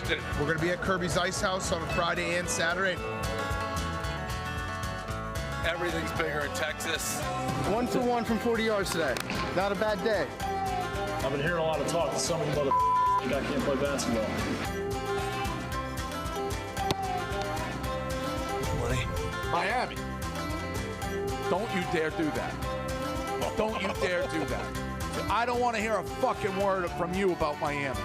Houston. We're going to be at Kirby's Ice House on Friday and Saturday. Everything's bigger in Texas. 1-for-1 from 40 yards today. Not a bad day. I've been hearing a lot of talk that some of the motherfuckers that can't play basketball. Miami. Don't you dare do that. Don't you dare do that. I don't want to hear a fucking word from you about Miami.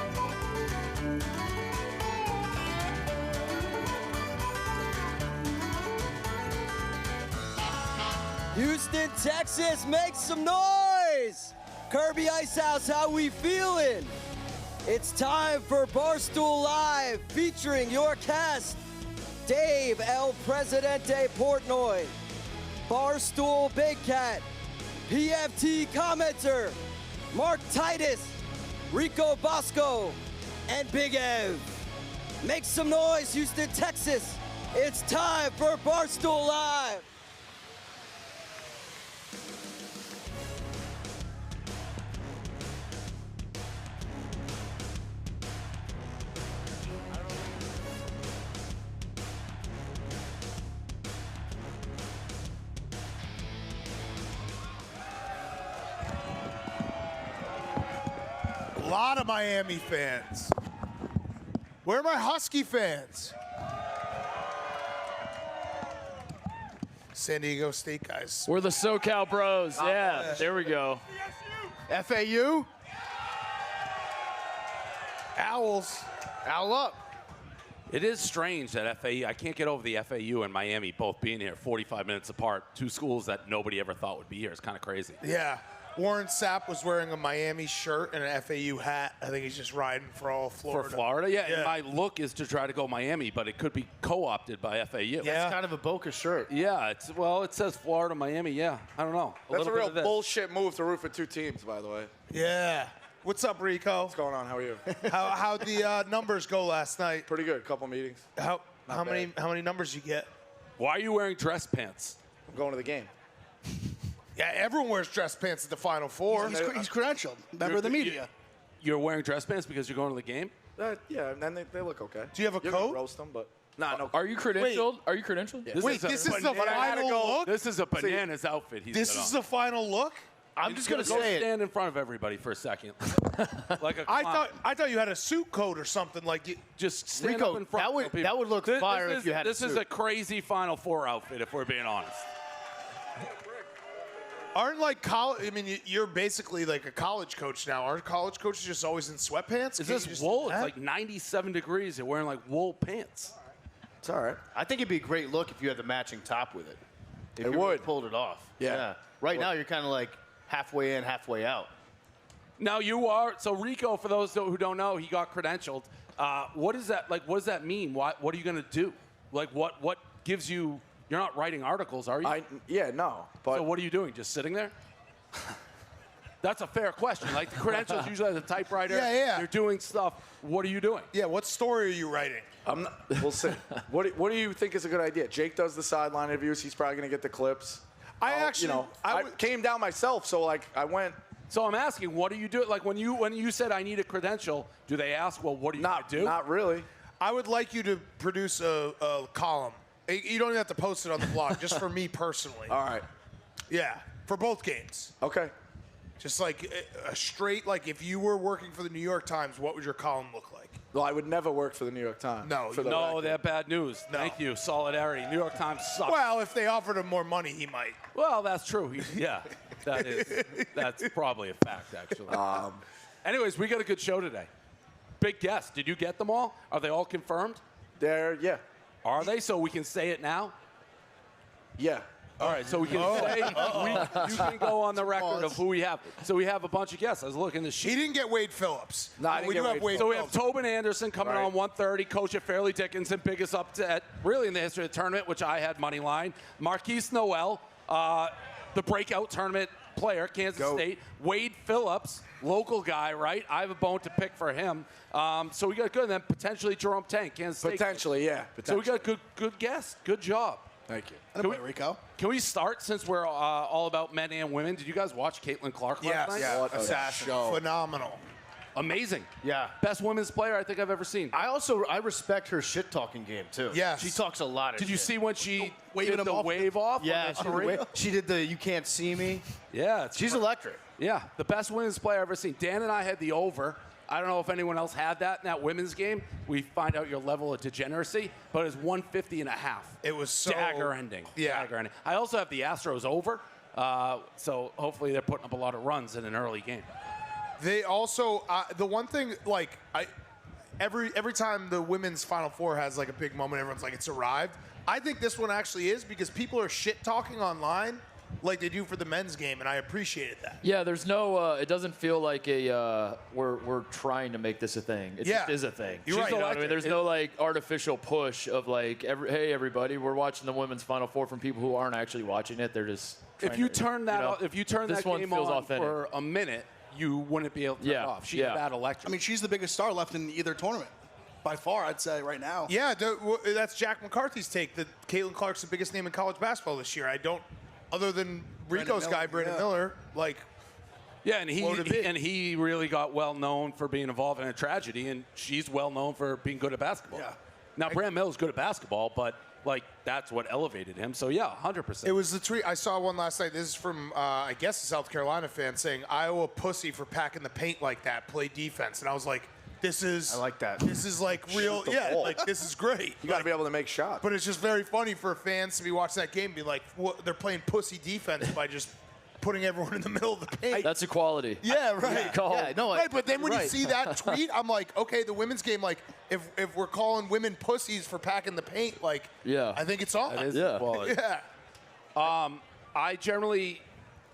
Houston, Texas, make some noise! Kirby Ice House, how we feeling? It's time for Barstool Live, featuring your cast, Dave El Presidente Portnoy, Barstool Big Cat, PFT commenter, Mark Titus, Rico Bosco, and Big Ev. Make some noise, Houston, Texas. It's time for Barstool Live. A lot of Miami fans. Where are my Husky fans? San Diego State guys. We're the SoCal bros. Yeah, there we go. FAU? Owls. Owl up. It is strange that FAU, I can't get over the FAU and Miami both being here 45 minutes apart. Two schools that nobody ever thought would be here. It's kind of crazy. Yeah. Warren Sapp was wearing a Miami shirt and an FAU hat. I think he's just riding for all of Florida. For Florida? Yeah, and my look is to try to go Miami, but it could be co-opted by FAU. Yeah. It's kind of a Boca shirt. Yeah, it says Florida, Miami, yeah. I don't know. That's a real bullshit move to root for two teams, by the way. Yeah. What's up, Rico? What's going on? How are you? How'd the numbers go last night? Pretty good. Couple meetings. How many numbers you get? Why are you wearing dress pants? I'm going to the game. Yeah, everyone wears dress pants at the Final Four. He's credentialed. Member of the media. You're wearing dress pants because you're going to the game? Yeah, and then they look okay. Do you have a You're coat? gonna roast them, but no. Are you credentialed? Are you credentialed? Yeah. Wait, this is the final look? This is a bananas outfit he's This got is on. the final look? I'm just going to Go say it. stand in front of everybody for a second. Like a I clown. thought you had a suit coat or something like you. Just stand Rico, up in front. that would- of people. that would look fire if you had a This is suit. a crazy Final Four outfit, if we're being honest. Aren't like college? I mean, you're basically like a college coach now. Aren't college coaches just always in sweatpants? Is Can't you this just wool? do It's that? like 97 degrees. You're wearing like wool pants. it's all right. I think it'd be a great look if you had the matching top with it. If It you would. pulled it off. Yeah. Right now, you're kind of like halfway in, halfway out. Now you are so Rico. For those who don't know, he got credentialed. What is that like? What does that mean? What are you going to do? Like what gives you? You're not writing articles, are you? No. But So what are you doing? Just sitting there? That's a fair question. Like the credentials usually has a typewriter. Yeah. You're doing stuff. What are you doing? Yeah, what story are you writing? I'm not, we'll see. What do you think is a good idea? Jake does the sideline interviews. He's probably going to get the clips. I came down myself, so like I went. So I'm asking, what do you do? Like when you said I need a credential, do they ask, well, what do you do? Not really. I would like you to produce a column. You don't even have to post it on the blog, just for me personally. All right. Yeah, for both games. Okay. Just like a straight, like if you were working for the New York Times, what would your column look like? Well, I would never work for the New York Times. No, for the No, record. they're bad news. No. Thank you. Solidarity. New York Times sucks. Well, if they offered him more money, he might. Well, that's true. That's probably a fact, actually. Anyways, we got a good show today. Big guests. Did you get them all? Are they all confirmed? Yeah. Are they? So we can say it now? Yeah. All right, so we can say, you can go on the record of who we have. So we have a bunch of guests. I was looking at the sheet. He didn't get Wade Phillips. No, I didn't we get do have Wade Wade So we have Phillips. Tobin Anderson coming Right. on 1:30, coach at Fairleigh Dickinson, biggest upset really in the history of the tournament, which I had money line. Markquis Nowell, the breakout tournament player, Kansas State. Wade Phillips, local guy, right? I have a bone to pick for him. So we got good. And then potentially Jerome Tank, Kansas State. Potentially, yeah. So we got good guests. Good job. Thank you. Rico. Can we start since we're all about men and women? Did you guys watch Caitlin Clark last night? Assassin. Phenomenal. amazing. Yeah. Best women's player I think I've ever seen. I respect her shit talking game too. Yes. She talks a lot of Did shit. you see when she waving did him the off? wave off? Yeah, on the she did the you can't see me. Yeah, She's electric. Yeah, the best women's player I've ever seen. Dan and I had the over. I don't know if anyone else had that in that women's game. We find out your level of degeneracy, but it's 150.5. It was so dagger ending. Yeah. Dagger ending. I also have the Astros over, so hopefully they're putting up a lot of runs in an early game. They also the one thing like every time the women's Final Four has like a big moment, everyone's like it's arrived. I think this one actually is because people are shit talking online like they do for the men's game, and I appreciated that. Yeah, there's no. It doesn't feel like we're trying to make this a thing. It just is a thing. You're right. You know what I mean? There's no like artificial push of like, hey everybody, we're watching the women's Final Four from people who aren't actually watching it. They're just. If you turn that, if you turn that game on authentic. for a minute, you wouldn't be able to turn it off. She's that electric. I mean, she's the biggest star left in either tournament. By far, I'd say right now. Yeah, that's Jack McCarthy's take that Caitlin Clark's the biggest name in college basketball this year. I don't, other than Rico's guy, Brandon Miller, like. Yeah, and he really got well known for being involved in a tragedy, and she's well known for being good at basketball. Yeah. Now, Brandon Miller's good at basketball, but like that's what elevated him. So yeah, 100%. It was the tweet I saw one last night. This is from I guess a South Carolina fan saying Iowa pussy for packing the paint like that. Play defense, and I was like, this is. I like that. This is like real. Yeah, like this is great. You got to be able to make shots. But it's just very funny for fans to be watching that game and be like, they're playing pussy defense by just putting everyone in the middle of the paint. That's equality. Yeah, right. Yeah, no, Right, but then when you see that tweet, I'm like, okay, the women's game, like, if we're calling women pussies for packing the paint, like, I think it's on. That is Yeah. Yeah. I generally,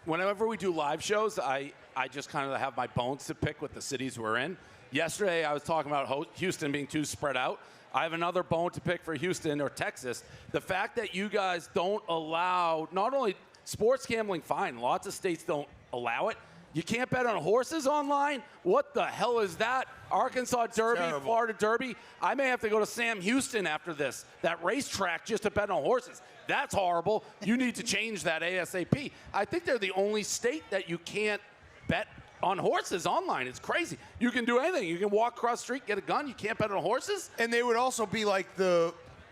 whenever we do live shows, I just kind of have my bones to pick with the cities we're in. Yesterday, I was talking about Houston being too spread out. I have another bone to pick for Houston or Texas. The fact that you guys don't allow, not only sports gambling, fine, lots of states don't allow it. You can't bet on horses online? What the hell is that? Arkansas Derby, terrible. Florida Derby. I may have to go to Sam Houston after this, that racetrack, just to bet on horses. That's horrible. You need to change that ASAP. I think they're the only state that you can't bet on horses online. It's crazy. You can do anything. You can walk across the street, get a gun. You can't bet on horses. And they would also be like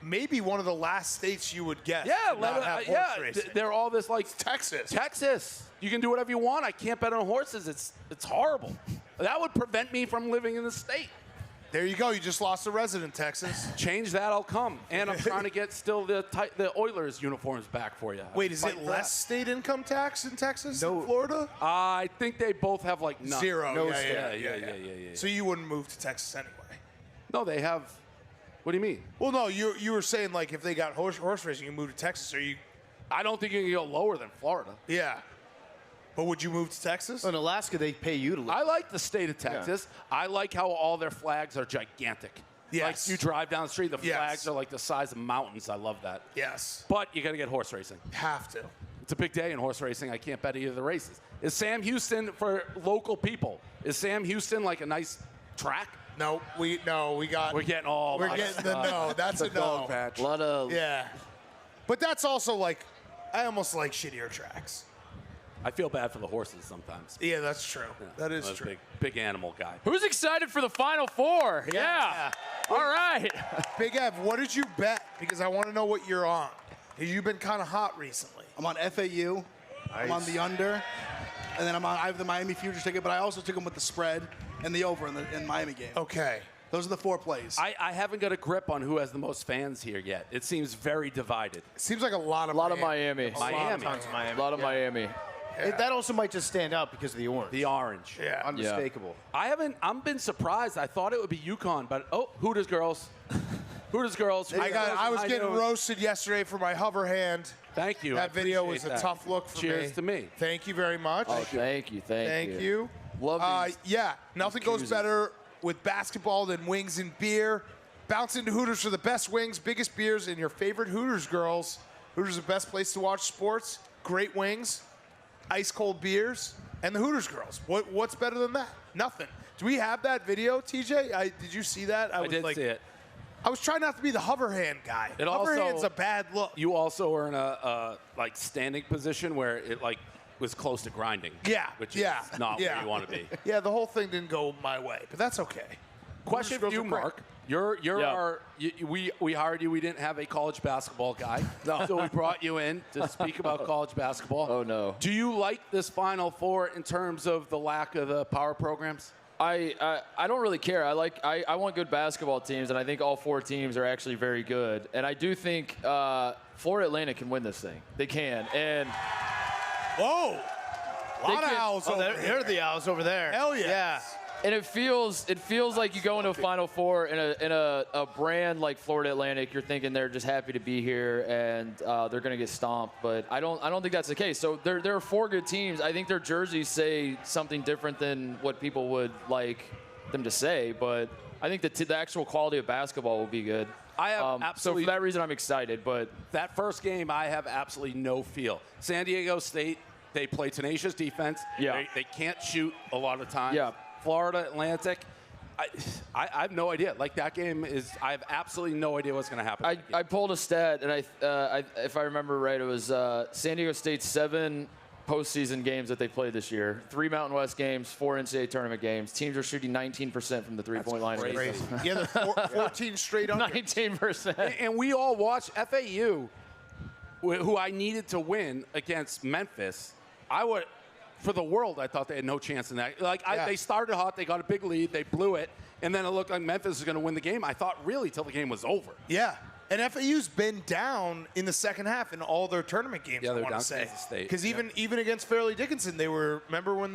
maybe one of the last states you would guess. Yeah, to not have horse racing. they're all this like Texas. Texas. You can do whatever you want. I can't bet on horses. It's horrible. That would prevent me from living in the state. There you go. You just lost a resident, Texas. Change that, I'll come. And I'm trying to get still the Oilers uniforms back for you. Wait, is it less state income tax in Texas than Florida? I think they both have like none. Zero. No, Yeah. So you wouldn't move to Texas anyway. No, they have. What do you mean? Well, no, you were saying like if they got horse racing, you move to Texas, or you? I don't think you can go lower than Florida. Yeah. But would you move to Texas? In Alaska, they pay you to live. I like the state of Texas. I like how all their flags are gigantic. Yes. Like you drive down the street, the flags are like the size of mountains. I love that. Yes. But you got to get horse racing. Have to. It's a big day in horse racing. I can't bet either of the races. Is Sam Houston for local people? Is Sam Houston like a nice track? No, we got. We're getting all. We're getting the no. That's a no. Dog patch. A lot of. Yeah. But that's also like, I almost like shittier tracks. I feel bad for the horses sometimes. Yeah, that's true. That is I'm a true. big animal guy. Who's excited for the Final Four? Yeah. All right. Big Ev, what did you bet? Because I want to know what you're on. Because you've been kind of hot recently. I'm on FAU. I'm on the under. And then I have the Miami Futures ticket, but I also took them with the spread and the over in the Miami game. Okay. Those are the 4 plays. I haven't got a grip on who has the most fans here yet. It seems very divided. It seems like a lot of Miami. Miami. A lot of Miami. That also might just stand out because of the orange. The orange. Yeah. Unmistakable. I'm been surprised. I thought it would be UConn, but Hooters Girls. Hooters Girls. I was getting roasted yesterday for my hover hand. Thank you. That video was a tough look for me. Cheers to me. Thank you very much. Oh, thank you. Thank you. Love these. Yeah, nothing goes better with basketball than wings and beer. Bounce into Hooters for the best wings, biggest beers, and your favorite Hooters Girls. Hooters is the best place to watch sports. Great wings, ice cold beers, and the Hooters Girls. What's better than that? Nothing. Do we have that video, TJ? Did you see that? I did see it. I was trying not to be the hover hand guy. Hover hand's a bad look. You also are in a like standing position where it like was close to grinding. Yeah, which yeah, is not yeah. where you want to be. Yeah, the whole thing didn't go my way, but that's okay. Question for you, Mark. You're we hired you. We didn't have a college basketball guy, so we brought you in to speak about college basketball. Oh no. Do you like this Final Four in terms of the lack of the power programs? I don't really care. I want good basketball teams, and I think all 4 teams are actually very good. And I do think Florida Atlantic can win this thing. They can. And whoa, a lot of owls over They're here. the owls over there. Hell yes. Yeah. And it feels like you go into a Final Four in a brand like Florida Atlantic. You're thinking they're just happy to be here and they're going to get stomped. But I don't think that's the case. So there are 4 good teams. I think their jerseys say something different than what people would like them to say. But I think the actual quality of basketball will be good. I have absolutely. So for that reason, I'm excited. But that first game, I have absolutely no feel. San Diego State, they play tenacious defense. Yeah. They can't shoot a lot of times. Yeah. Florida Atlantic, I have no idea. Like, that game is, I have absolutely no idea what's going to happen. I pulled a stat, and if I remember right, it was San Diego State's 7 postseason games that they played this year. 3 Mountain West games, 4 NCAA tournament games. Teams are shooting 19% from the three-point line. Crazy. Yeah, they're 14 straight under. 19%. And we all watched FAU, who I needed to win against Memphis. For the world, I thought they had no chance in that. They started hot, they got a big lead, they blew it, and then it looked like Memphis was going to win the game. I thought really till the game was over. Yeah, and FAU's been down in the second half in all their tournament games. Yeah, I they're want down to say Kansas State. because even against Fairleigh Dickinson, they were. Remember when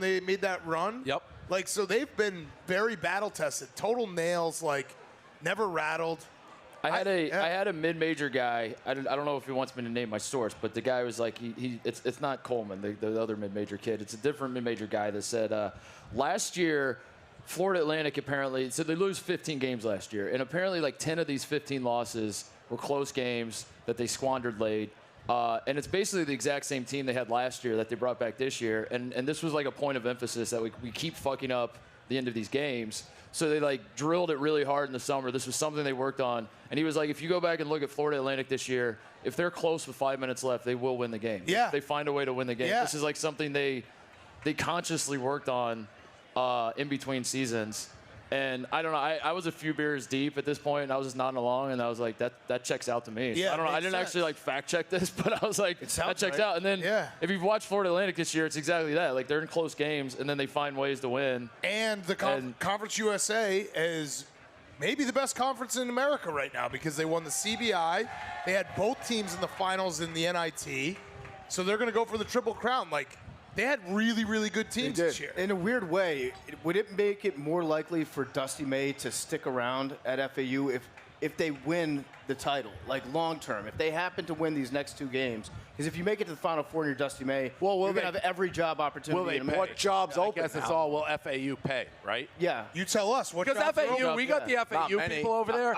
they made that run? Yep. Like, so they've been very battle tested, total nails, like never rattled. I had a mid-major guy. I don't know if he wants me to name my source, but the guy was like, it's not Coleman, the other mid-major kid. It's a different mid-major guy that said last year, Florida Atlantic apparently, so they lose 15 games last year, and apparently like 10 of these 15 losses were close games that they squandered late. And it's basically the exact same team they had last year that they brought back this year. And this was like a point of emphasis that we keep fucking up the end of these games. So they like drilled it really hard in the summer. This was something they worked on. And he was like, if you go back and look at Florida Atlantic this year, if they're close with 5 minutes left, they will win the game. Yeah. They find a way to win the game. Yeah. This is like something they consciously worked on in between seasons. And I don't know, I was a few beers deep at this point, and I was just nodding along, and I was like, that checks out to me. Yeah, So I don't know, I makes didn't sense. actually like fact check this, but I was like, that sounds checks right. out. And then Yeah. if you've watched Florida Atlantic this year, it's exactly that. Like, they're in close games, and then they find ways to win. And the Conference USA is maybe the best conference in America right now because they won the CBI. They had both teams in the finals in the NIT. So they're going to go for the Triple Crown. Like, they had really, really good teams this year. In a weird way, would it make it more likely for Dusty May to stick around at FAU if they win the title, like long term? If they happen to win these next 2 games, because if you make it to the Final Four and you're Dusty May, you're going to have every job opportunity. Will they? in America. What jobs I open guess it's now? all will FAU pay, right? Yeah. You tell us. What Because jobs are FAU, open? we got the FAU Not many. people over there.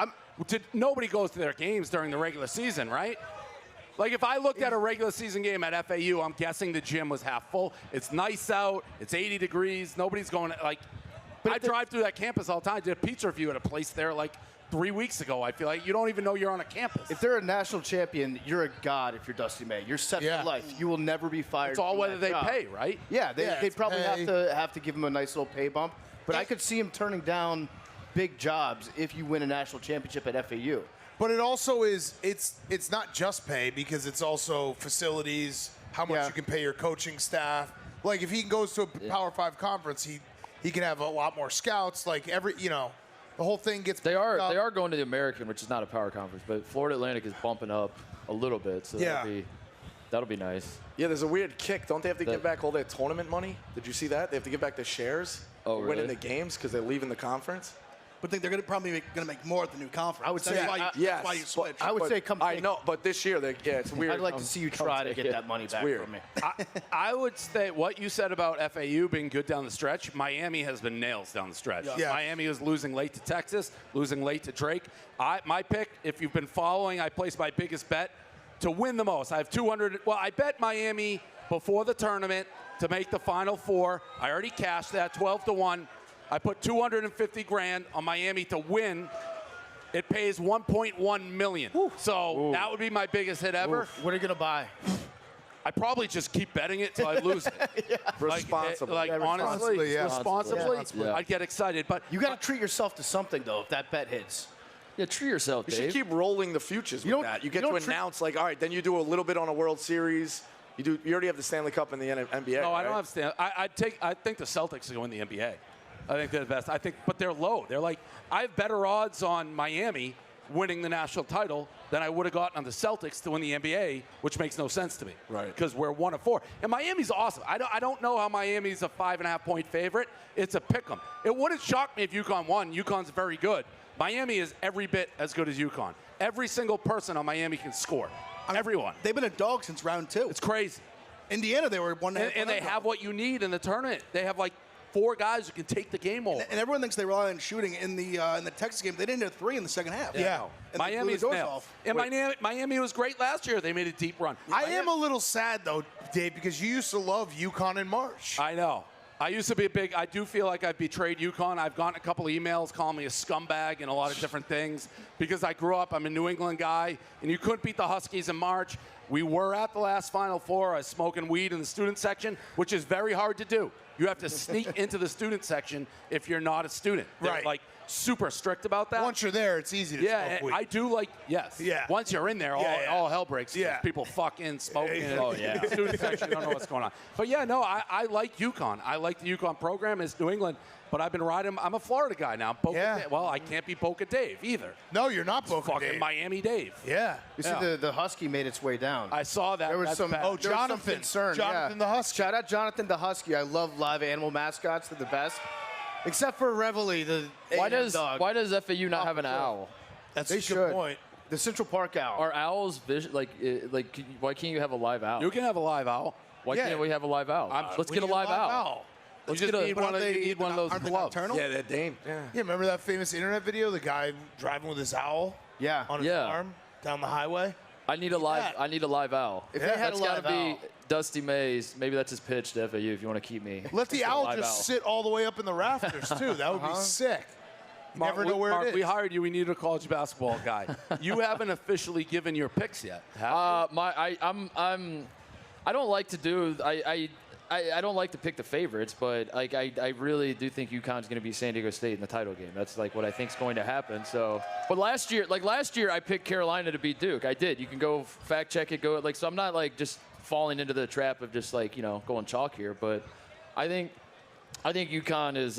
Nobody goes to their games during the regular season, right? Like, if I looked at a regular season game at FAU, I'm guessing the gym was half full. It's nice out. It's 80 degrees. Nobody's going to, like, I drive through that campus all the time. I did a pizza review at a place there, like, 3 weeks ago. I feel like you don't even know you're on a campus. If they're a national champion, you're a god if you're Dusty May. You're set Yeah. for life. You will never be fired. It's all from whether that they job. pay, right? Yeah, Yeah, they it's probably pay. have to give him a nice little pay bump. But I could see him turning down big jobs if you win a national championship at FAU. But it also is, it's not just pay because it's also facilities, how much you can pay your coaching staff. Like, if he goes to a Power 5 conference, he can have a lot more scouts. Like, the whole thing gets They picked up. are going to the American, which is not a power conference, but Florida Atlantic is bumping up a little bit, so that'll be nice. Yeah, there's a weird kick. Don't they have to give back all their tournament money? Did you see that? They have to give back their shares Oh, for winning really? the games because they're leaving the conference. But they're going to make more at the new conference. I would say- that's why Yes, why you switch. I would say come I take- know, but this year, it's weird. I'd like to see you try to get that money back weird. from me. I would say what you said about FAU being good down the stretch, Miami has been nails down the stretch. Yeah. Miami was losing late to Texas, losing late to Drake. My pick, if you've been following, I placed my biggest bet to win the most. I have 200. Well, I bet Miami before the tournament to make the Final Four. I already cashed that 12-1. I put $250,000 on Miami to win. It pays $1.1 million. So that would be my biggest hit ever. What are you going to buy? I probably just keep betting it till I lose it. Responsibly. Like honestly, responsibly, Yeah. I'd get excited. But You got to treat yourself to something, though, if that bet hits. Yeah, treat yourself, You Dave. should keep rolling the futures with that. You get to announce, like, all right, then you do a little bit on a World Series. You already have the Stanley Cup in the NBA. no, I don't right? understand. I think the Celtics are going to win the NBA. I think they're the best. But they're low. They're like, I have better odds on Miami winning the national title than I would have gotten on the Celtics to win the NBA, which makes no sense to me. Right. Because we're 1 of 4. And Miami's awesome. I don't know how Miami's a 5.5-point favorite. It's a pick 'em. It wouldn't shock me if UConn won. UConn's very good. Miami is every bit as good as UConn. Every single person on Miami can score. Everyone. They've been a dog since round 2. It's crazy. Indiana, they were 1.5. And they have what you need in the tournament. They have like 4 guys who can take the game over. And everyone thinks they rely on shooting in the Texas game. They didn't hit 3 in the second half. Yeah. And Miami is doors nailed. off. And Miami was great last year. They made a deep run. I am a little sad, though, Dave, because you used to love UConn in March. I know. I used to be I do feel like I've betrayed UConn. I've gotten a couple of emails calling me a scumbag and a lot of different things because I grew up, I'm a New England guy, and you couldn't beat the Huskies in March. We were at the last Final Four. I was smoking weed in the student section, which is very hard to do. You have to sneak into the student section if you're not a student. They're Right. like super strict about that. Once you're there, it's easy to smoke weed. I do like, yes. Yeah. Once you're in there, all hell breaks loose. Yeah. People fucking smoking. Oh, yeah. Student section, you don't know what's going on. But yeah, no, I like UConn. I like the UConn program. It's New England. But I've been riding. I'm a Florida guy now. Well, I can't be Boca Dave either. No, you're not Boca Fucking Dave. Miami Dave. Yeah. You see, the Husky made its way down. I saw that. There was That's some. bad. Oh, there was some Jonathan. concern. Jonathan yeah. the Husky. Shout out Jonathan the Husky. I love live animal mascots. They're the best. Except for Reveille, the Why A&M does dog. FAU not have an owl? That's They a good should. point. The Central Park owl. Are owls why can't you have a live owl? You can have a live owl. Why can't we have a live owl? Let's We get a need live owl. You just need one of those Aren't they gloves. nocturnal? Yeah, they're Dame. Yeah. Yeah, remember that famous internet video? The guy driving with his owl Yeah. on his Yeah. arm down the highway? I need a live owl. If they had That's a live gotta be owl. Dusty Mays. Maybe that's his pitch to FAU if you want to keep me. Let the Just a owl live just sit all the way up in the rafters, too. That would be sick. You never know where it is. We hired you. We needed a college basketball guy. You haven't officially given your picks yet. I don't like to do. I don't like to pick the favorites, but like I really do think UConn's going to be San Diego State in the title game. That's like what I think is going to happen. So, but last year I picked Carolina to beat Duke. I did. You can go fact check it. So I'm not like just falling into the trap of just like going chalk here. But I think UConn is.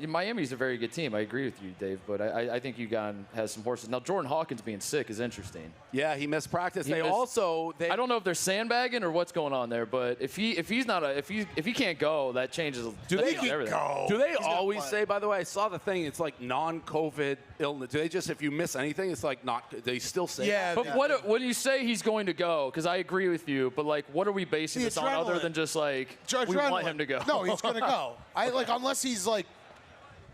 Miami's a very good team. I agree with you, Dave. But I think UConn has some horses. Now Jordan Hawkins being sick is interesting. Yeah, he missed practice. I don't know if they're sandbagging or what's going on there, but if he can't go, that changes. Do they everything. go? Do they always say? By the way, I saw the thing. It's like non-COVID illness. Do they just, if you miss anything, it's like not? They still say. Yeah. But what do you say he's going to go? Because I agree with you. But like, what are we basing The this on other adrenaline. than just like we Adrenaline. want him to go? No, he's going to go. Unless he's like,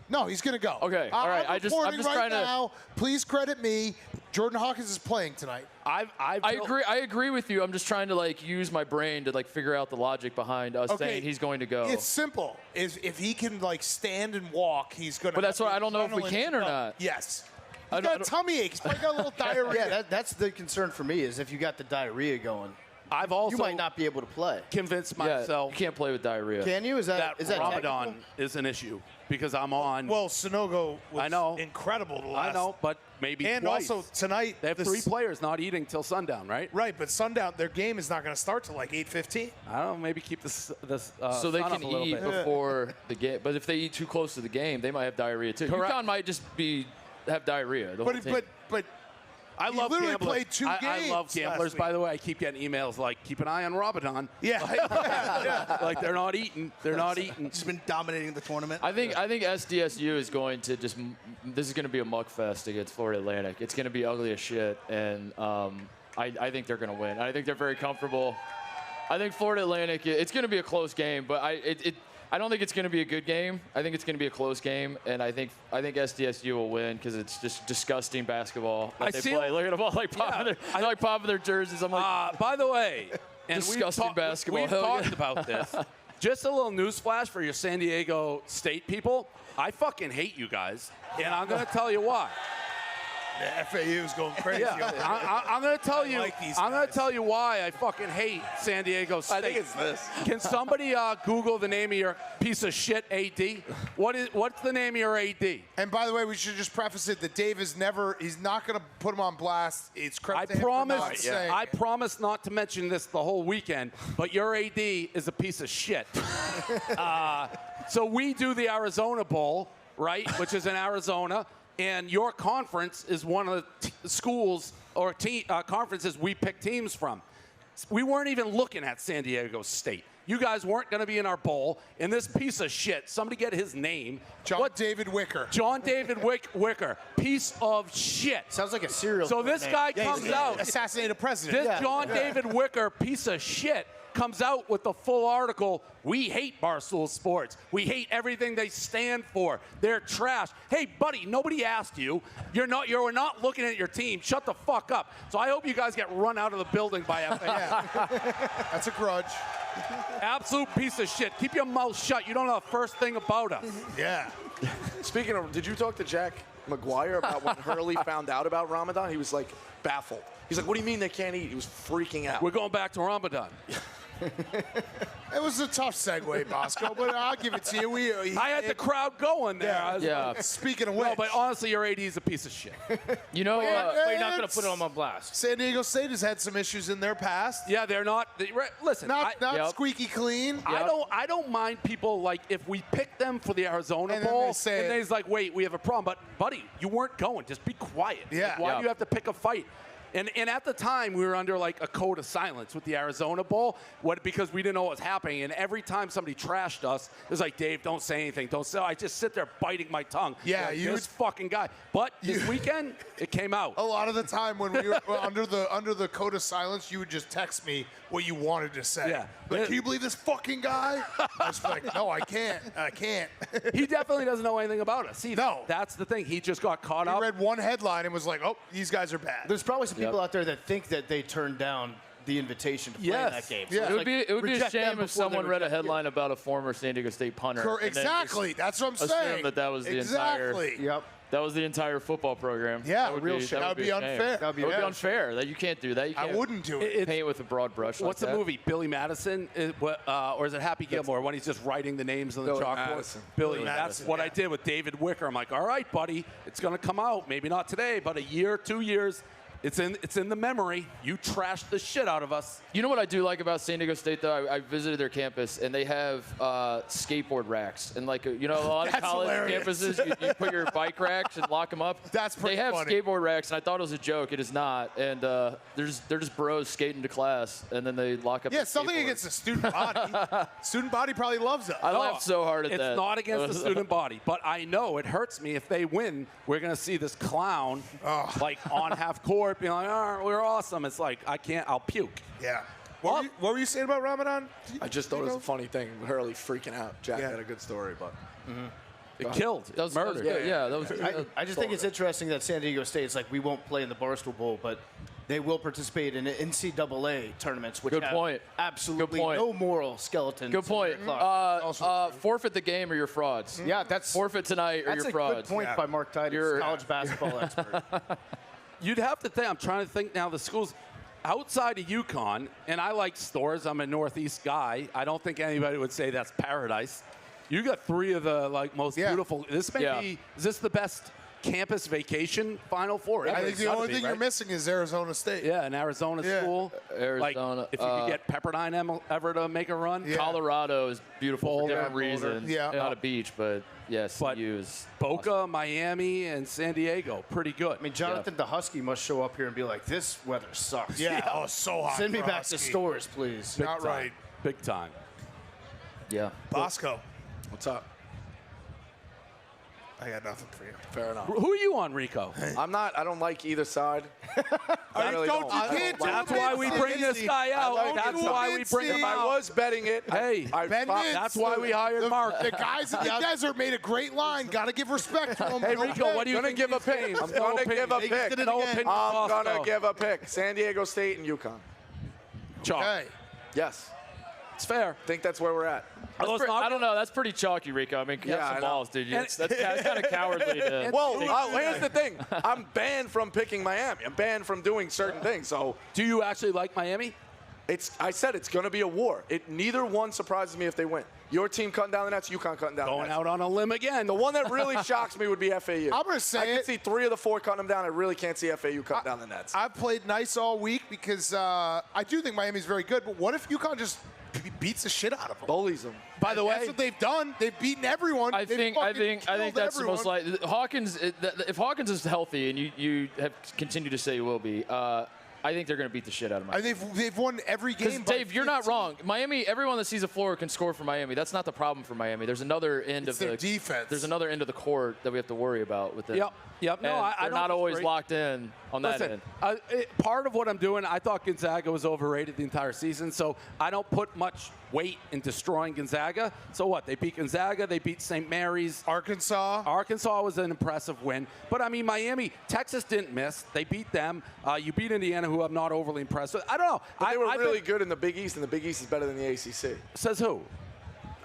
no, he's going to go. Okay, all right. I'm I'm just reporting right trying to. now. Please credit me. Jordan Hawkins is playing tonight. I agree. I agree with you. I'm just trying to like use my brain to like figure out the logic behind us saying he's going to go. It's simple. If he can like stand and walk, he's going to. But that's what I don't know if we can or not. Yes. He's got a tummy ache. He's probably got a little diarrhea. Yeah, that's the concern for me is if you got the diarrhea going. I've also You might not be able to play. convinced Yeah, myself you can't play with diarrhea. Can you? Is that Ramadan technical? is an issue because I'm on. Well, Sonogo was I know. incredible the last. I know, but maybe And twice. also tonight They have 3 players not eating till sundown, right? Right, but sundown, their game is not going to start till like 8:15. I don't know. Maybe keep this So they sun can up a little eat bit. before the game. But if they eat too close to the game, they might have diarrhea too. Correct. UConn might just have diarrhea. The whole team. But I he love literally gamblers. played 2 I games love last gamblers. week. By the way, I keep getting emails like, keep an eye on Ramadan. Yeah. Like they're not eating. They're not eating. He's been dominating the tournament. I think SDSU is going to just. This is going to be a muck fest against Florida Atlantic. It's going to be ugly as shit, and I think they're going to win. I think they're very comfortable. I think Florida Atlantic. It's going to be a close game, but I don't think it's going to be a good game. I think it's going to be a close game, and I think SDSU will win because it's just disgusting basketball that they play. Look at them all like popping their jerseys. I'm like, By the way, and disgusting basketball. We've talked about this. Just a little news flash for your San Diego State people. I fucking hate you guys, and I'm going to tell you why. The FAU is going crazy. Yeah, I'm going to tell you. like these I'm going to guys. tell you why I fucking hate San Diego State. I think it's this. Can somebody Google the name of your piece of shit AD? What's the name of your AD? And by the way, we should just preface it that Dave is he's not going to put him on blast. It's credit to him for not saying I it. promise not to mention this the whole weekend, but your AD is a piece of shit. So we do the Arizona Bowl, right, which is in Arizona, and your conference is one of the schools or conferences we pick teams from. We weren't even looking at San Diego State. You guys weren't going to be in our bowl, and this piece of shit, somebody get his name. John David Wicker. John David Wicker, piece of shit. Sounds like a serial So killer this name. guy comes out. Assassinated a president. This John David Wicker, piece of shit, comes out with the full article. We hate Barstool Sports. We hate everything they stand for. They're trash. Hey, buddy, nobody asked you. You're not looking at your team. Shut the fuck up. So I hope you guys get run out of the building by FAU. That's a grudge. Absolute piece of shit. Keep your mouth shut. You don't know the first thing about us. Yeah. Speaking of, did you talk to Jack McGuire about when Hurley found out about Ramadan? He was like baffled. He's like, what do you mean they can't eat? He was freaking out. We're going back to Ramadan. It was a tough segue, Bosco, but I'll give it to you. I had the crowd going there. Yeah. Speaking of which, No, but honestly, your AD is a piece of shit. You know, But you're not going to put him on blast. San Diego State has had some issues in their past. Yeah, they're not. Listen, Not Yep. squeaky clean. I don't mind people like if we pick them for the Arizona And then Bowl, they say and it. they's like, wait, we have a problem. But buddy, you weren't going. Just be quiet. Yeah. Like, why do you have to pick a fight? And at the time, we were under like a code of silence with the Arizona Bowl, because we didn't know what was happening. And every time somebody trashed us, it was like, Dave, don't say anything. Don't say. I just sit there biting my tongue. Yeah, like, you this fucking guy. But this weekend, it came out. A lot of the time when we were under the code of silence, you would just text me what you wanted to say. Yeah. Like, can you believe this fucking guy? I was like, no, I can't. I can't. He definitely doesn't know anything about us. See, No. That's the thing. He just got caught I up. read one headline and was like, oh, these guys are bad. There's probably some people out there that think that they turned down the invitation to play in that game. So Yeah. it's It would be a reject them shame if before they someone read a reject you. headline about a former San Diego State punter. and then Exactly. That's what I'm assume saying. that was the exactly. Yep. That was the entire football program. Yeah, that would real be, shit. That would be a shame. unfair. That would be It would be real unfair. That you can't do that. You I can't wouldn't do it. paint with a broad brush. What's like the that. movie? Billy Madison? Or is it Happy Gilmore when he's just writing the names on the Billy chalkboard? Madison. Billy Billy That's Madison, what yeah. I did with David Wicker. I'm like, all right, buddy, it's going to come out. Maybe not today, but a year, 2 years. It's in the memory. You trashed the shit out of us. You know what I do like about San Diego State, though? I visited their campus, and they have skateboard racks. And, like, you know, a lot of That's college hilarious. campuses, you put your bike racks and lock them up. That's pretty They have funny. skateboard racks, and I thought it was a joke. It is not. And they're just bros skating to class, and then they lock up Yeah, their something skateboard. against the student body. Student body probably loves us. I laughed so hard at It's that. not against the student body, but I know it hurts me if they win. We're going to see this clown, like, on half court being like, oh, we're awesome. It's like, I can't, I'll puke. Yeah. What were you saying about Ramadan? I just thought it was a funny thing. Hurley freaking out. Jack had a good story, but It killed. That was murdered. good. Yeah, that was I just think it's interesting that San Diego State is like, we won't play in the Barstool Bowl, but they will participate in NCAA tournaments, which Good have point. absolutely Good point. no moral skeleton. Good point. Forfeit the game or you're frauds. Yeah, that's Forfeit tonight or that's you're a frauds. good point by Mark Titus, college basketball expert. You'd have to think. I'm trying to think now. The schools outside of UConn, and I like stores. I'm a Northeast guy. I don't think anybody would say that's paradise. You got three of the most beautiful. This may be. Is this the best campus vacation Final Four? I think the only thing you're missing is Arizona State. Yeah, an Arizona school. Arizona. Like, if you could get Pepperdine ever to make a run. Yeah. Colorado is beautiful for different Boulder. reasons. Yeah. Not a beach, but yes, But use Boca, Miami, and San Diego, pretty good. I mean, Jonathan the Husky must show up here and be like, this weather sucks. Yeah. Oh, so hot. Send me for back to Husky. stores, please. Big Not time. right. Big time. Yeah. Bosco. what's up? I got nothing for you. Fair enough. Who are you on, Rico? I don't like either side. I really don't. You can't do That's it, why we bring this guy out. like That's it. why we bring him I out. was betting it. Hey, Ben Mintz, that's why we hired Mark. The guys in the desert made a great line. Got to give respect to them. Hey, Rico, what do you I'm gonna think give a of these pick. games? I'm No gonna opinion. give a pick. No opinion. I'm gonna Bosco. give a pick. San Diego State and UConn. Chalk. Okay. Yes. It's fair. I think that's where we're at. I don't know. That's pretty chalky, Rico. I mean, have Yeah, some I know. balls, dude. That's kind of cowardly. Well, here's the thing. I'm banned from picking Miami. I'm banned from doing certain things. So, do you actually like Miami? I said it's going to be a war. Neither one surprises me if they win. Your team cutting down the nets, UConn cutting down the nets. Going out on a limb again. The one that really shocks me would be FAU. I'm going to say I can see 3 of the 4 cutting them down. I really can't see FAU cutting down the nets. I've played nice all week because I do think Miami's very good. But what if UConn just beats the shit out of them? Bullies them. By the way, that's what they've done. They've beaten everyone. I think that's the most likely. Hawkins, if Hawkins is healthy, and you have continued to say he will be, I think they're going to beat the shit out of Miami. They've won every game. Dave, you're not wrong. Miami, everyone that sees a floor can score for Miami. That's not the problem for Miami. There's another end of their the defense. There's another end of the court that we have to worry about with them. Yep. No, I they're don't not always disagree. locked in on that end. Part of what I'm doing, I thought Gonzaga was overrated the entire season, so I don't put much weight in destroying Gonzaga. So what? They beat Gonzaga. They beat St. Mary's. Arkansas was an impressive win. But, I mean, Miami, Texas didn't miss. They beat them. You beat Indiana, who I'm not overly impressed with. I don't know. But they were really good in the Big East, and the Big East is better than the ACC. Says who?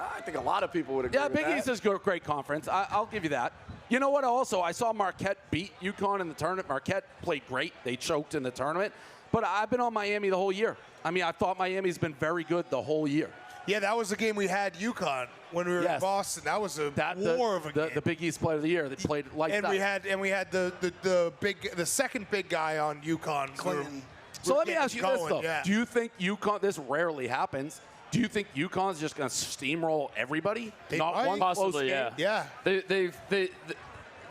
I think a lot of people would agree with Big that. East is a great conference. I'll give you that. You know what, also, I saw Marquette beat UConn in the tournament. Marquette played great. They choked in the tournament. But I've been on Miami the whole year. I mean, I thought Miami's been very good the whole year. Yeah, that was the game we had UConn when we were in Boston. That was a war of a game. The Big East Player of the Year. They played like and that. we had the second big guy on UConn. Clinton. So let me ask you this, though. Yeah. Do you think UConn, this rarely happens, do you think UConn's just going to steamroll everybody? Not one close game? Yeah.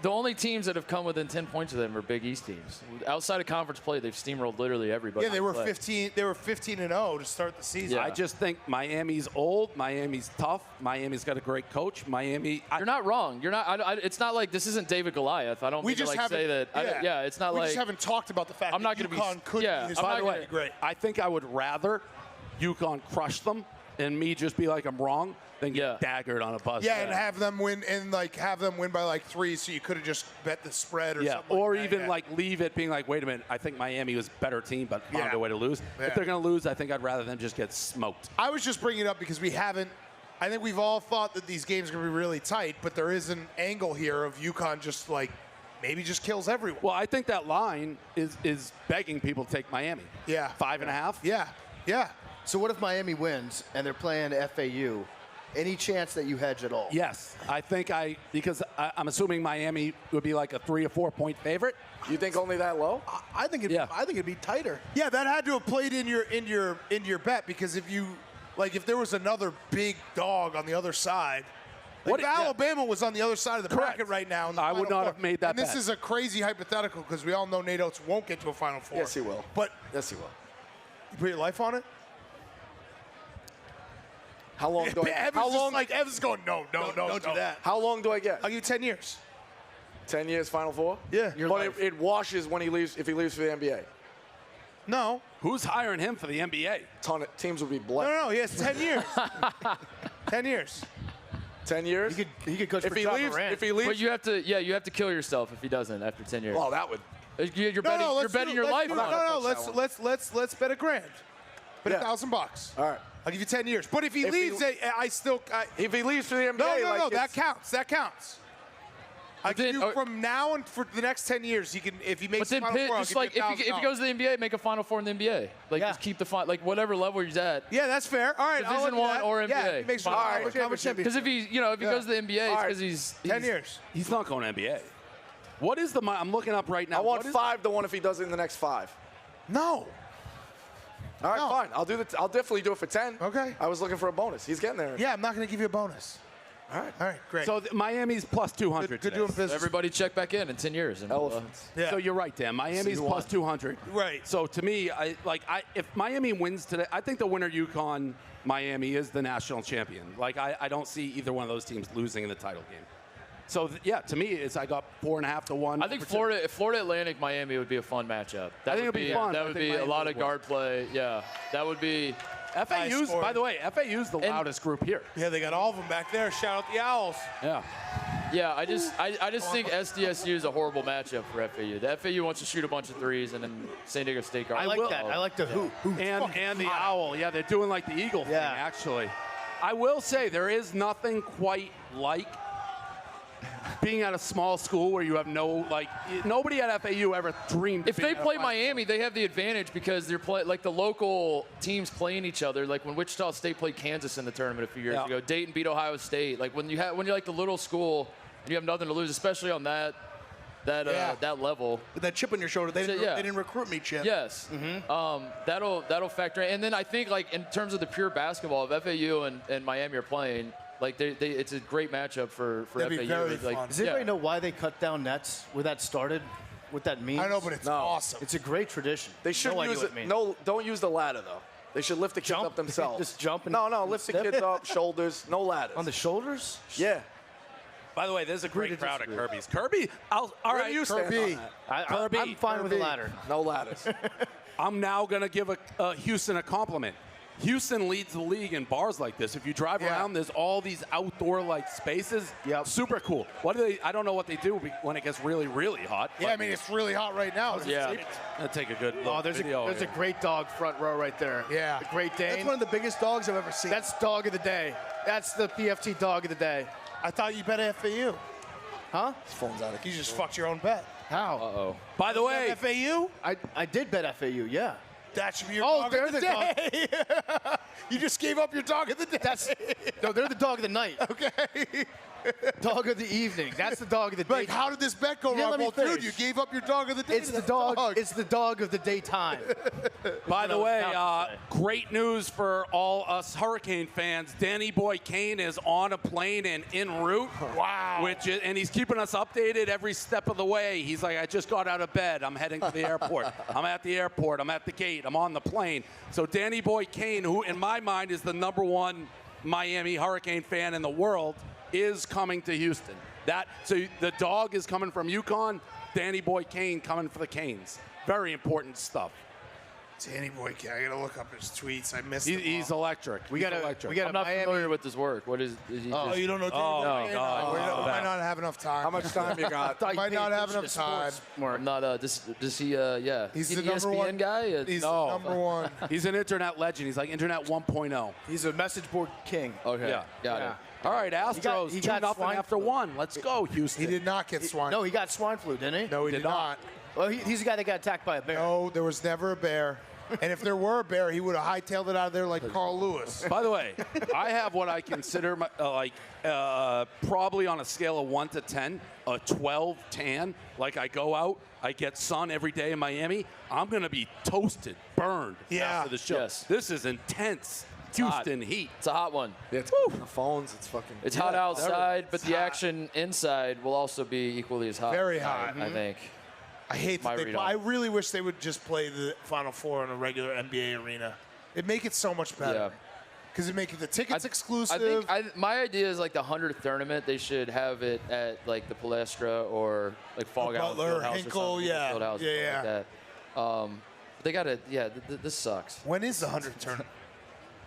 The only teams that have come within 10 points of them are Big East teams. Outside of conference play, they've steamrolled literally everybody. Yeah, they were 15. They were 15-0 to start the season. Yeah. I just think Miami's old. Miami's tough. Miami's got a great coach. Miami. You're not wrong. You're not. it's not like this isn't David Goliath. I don't. We mean just to like say that. It's not we like. just haven't talked about the fact I'm not that going to UConn could be his By the way, be great. I think I would rather UConn crush them and me just be like I'm wrong than get daggered on a bus. Yeah, and have them win by like 3, so you could have just bet the spread or something. Or like that. even like leave it being like, wait a minute, I think Miami was a better team, but found a way to lose. Yeah. If they're going to lose, I think I'd rather them just get smoked. I was just bringing it up because I think we've all thought that these games are going to be really tight, but there is an angle here of UConn just like maybe just kills everyone. Well, I think that line is begging people to take Miami. Yeah. 5.5. Yeah. So what if Miami wins and they're playing FAU? Any chance that you hedge at all? Yes, I think because I'm assuming Miami would be like a 3 or 4 point favorite. You think only that low? I think it'd be tighter. Yeah, that had to have played in your bet because if there was another big dog on the other side. If Alabama was on the other side of the bracket right now, in the I would Final not Four, have made that and this bet. is a crazy hypothetical because we all know Nate Oates won't get to a Final Four. Yes, he will. But Yes, he will. you put your life on it. How long do I? Evans going no. Don't do that. How long do I get? I'll give you 10 years. 10 years, Final Four. Yeah. But it washes when he leaves. If he leaves for the NBA, No. Who's hiring him for the NBA? ton of teams would be blessed. No. He has 10 years. 10 years. 10 years. He could coach If for he John leaves, Morant. if he leaves, But you have to kill yourself if he doesn't after 10 years. well, that would. You're betting your life on it. Let's bet $1,000. Bet Yeah. $1,000. All right. I'll give you 10 years. But if he leaves, If he leaves for the NBA, no, that it's- counts. I then- give you from now and for the next 10 years. He can if he makes But then the Final Four, I'll just give like you if he goes to the NBA, make a Final Four in the NBA. Like just keep the like whatever level he's at. Yeah, that's fair. All right, I'll Division let you I that. or Yeah, NBA. he makes Fine. all All right, championship. Because if he goes to the NBA, it's because he's 10 years. He's not going to NBA. What is I'm looking up right now. I want 5 to 1 if he does it in the next 5. No. All right, No. fine. I'll definitely do it for 10. Okay. I was looking for a bonus. He's getting there. Yeah, I'm not going to give you a bonus. All right. All right, great. So Miami's plus 200. good today. doing business. everybody check back in 10 years. And Elephants. Yeah. So you're right, Dan. Miami's plus 200. Right. So to me, if Miami wins today, I think the winner UConn Miami is the national champion. Like I don't see either one of those teams losing in the title game. So to me, I got 4.5 to 1. I think Florida Atlantic Miami would be a fun matchup. I think it'd be fun. That I would think be a Miami lot would of guard play. Yeah, that would be. FAU's, by the way, FAU's the loudest group here. Yeah, they got all of them back there. Shout out the Owls. Yeah. Yeah, I just think SDSU is a horrible matchup for FAU. The FAU wants to shoot a bunch of threes, and then San Diego State guard. I like that. I like the hoop. And the owl. Yeah, they're doing like the eagle thing, actually. I will say there is nothing quite like being at a small school where you have nobody at FAU ever dreamed. If they play Miami, they have the advantage because they're like the local teams playing each other. Like when Wichita State played Kansas in the tournament a few years ago, Dayton beat Ohio State. Like when you're like the little school and you have nothing to lose, especially on that level. With that chip on your shoulder, they didn't recruit me, Chip. Yes. That'll factor in. And then I think like in terms of the pure basketball, if FAU and Miami are playing, like it's a great matchup for That'd FAU. be very like, fun. Does anybody know why they cut down nets? Where that started? What that means? I know, but it's awesome. It's a great tradition. They shouldn't use it. No, don't use the ladder though. They should lift the kids up themselves. Just jump. No, lift the kids up, shoulders, no ladders. On the shoulders? Yeah. By the way, there's a great crowd at Kirby's. Kirby, all right, Kirby. I'm fine with the ladder. No ladders. I'm now going to give Houston a compliment. Houston leads the league in bars like this. If you drive around, there's all these outdoor-like spaces. Yep. Super cool. What do they? I don't know what they do when it gets really, really hot. Yeah, I mean, it's really hot right now. Yeah. I'll take a good look. There's video a great dog front row right there. Yeah. The Great Dane. That's one of the biggest dogs I've ever seen. That's dog of the day. That's the PFT dog of the day. I thought you bet FAU. Huh? His phone's out of You just fucked your own bet. How? Uh-oh. By the way, FAU? I did bet FAU, yeah. That should be your dog they're of the the dog. day. You just gave up your dog of the day. No, they're the dog of the night. Okay. Dog of the evening. That's the dog of the day. Like, how did this bet go Yeah, wrong? let me Well, dude, finish. you gave up your dog of the day. It's to the that dog. It's the dog of the daytime. By the way, about to say. great news for all us Hurricane fans. Danny Boy Kane is on a plane and en route. Wow. And he's keeping us updated every step of the way. He's like, I just got out of bed. I'm heading to the airport. I'm at the airport. I'm at the gate. I'm on the plane. So Danny Boy Kane, who in my mind is the #1 Miami Hurricane fan in the world, is coming to Houston. So the dog is coming from UConn. Danny Boy Kane coming for the Canes. Very important stuff. Danny Boy Kane. I gotta look up his tweets. I missed He's electric. We got I'm not familiar with his work. What is he Oh, just- you don't know Danny Oh, Boy Kane? God. We Oh, might not have enough time. How much time you got? Might not have enough time. I'm not. Does he? Yeah. He's he the an number ESPN one guy. He's No. the #1. He's an internet legend. He's like internet 1.0. He's a message board king. Okay. Yeah. Got it. All right, Astros, he 2-0 got swine after flu. 1. Let's go, Houston. He did not get swine. No, he got swine flu, didn't he? No, he did not. Well, he's the guy that got attacked by a bear. No, there was never a bear. And if there were a bear, he would have hightailed it out of there like Carl Lewis. By the way, I have what I consider probably on a scale of 1 to 10, a 12 tan. Like I go out, I get sun every day in Miami. I'm going to be toasted, burned after the show. Yes. This is intense. Houston heat. It's a hot one. Yeah, it's on the phones. It's fucking. It's hot outside, but the action inside will also be equally as hot. Very hot. I think. I hate My that they read play. on I it. really wish they would just play the Final Four in a regular NBA arena. It'd make it so much better. Yeah. Because it'd make the tickets exclusive. I think my idea is like the 100th tournament. They should have it at like the Palestra or like Fall Out Butler, Fieldhouse or Hinkle, something. yeah. Fieldhouse, Yeah, something like that. They gotta. Yeah. This sucks. when is the 100th tournament?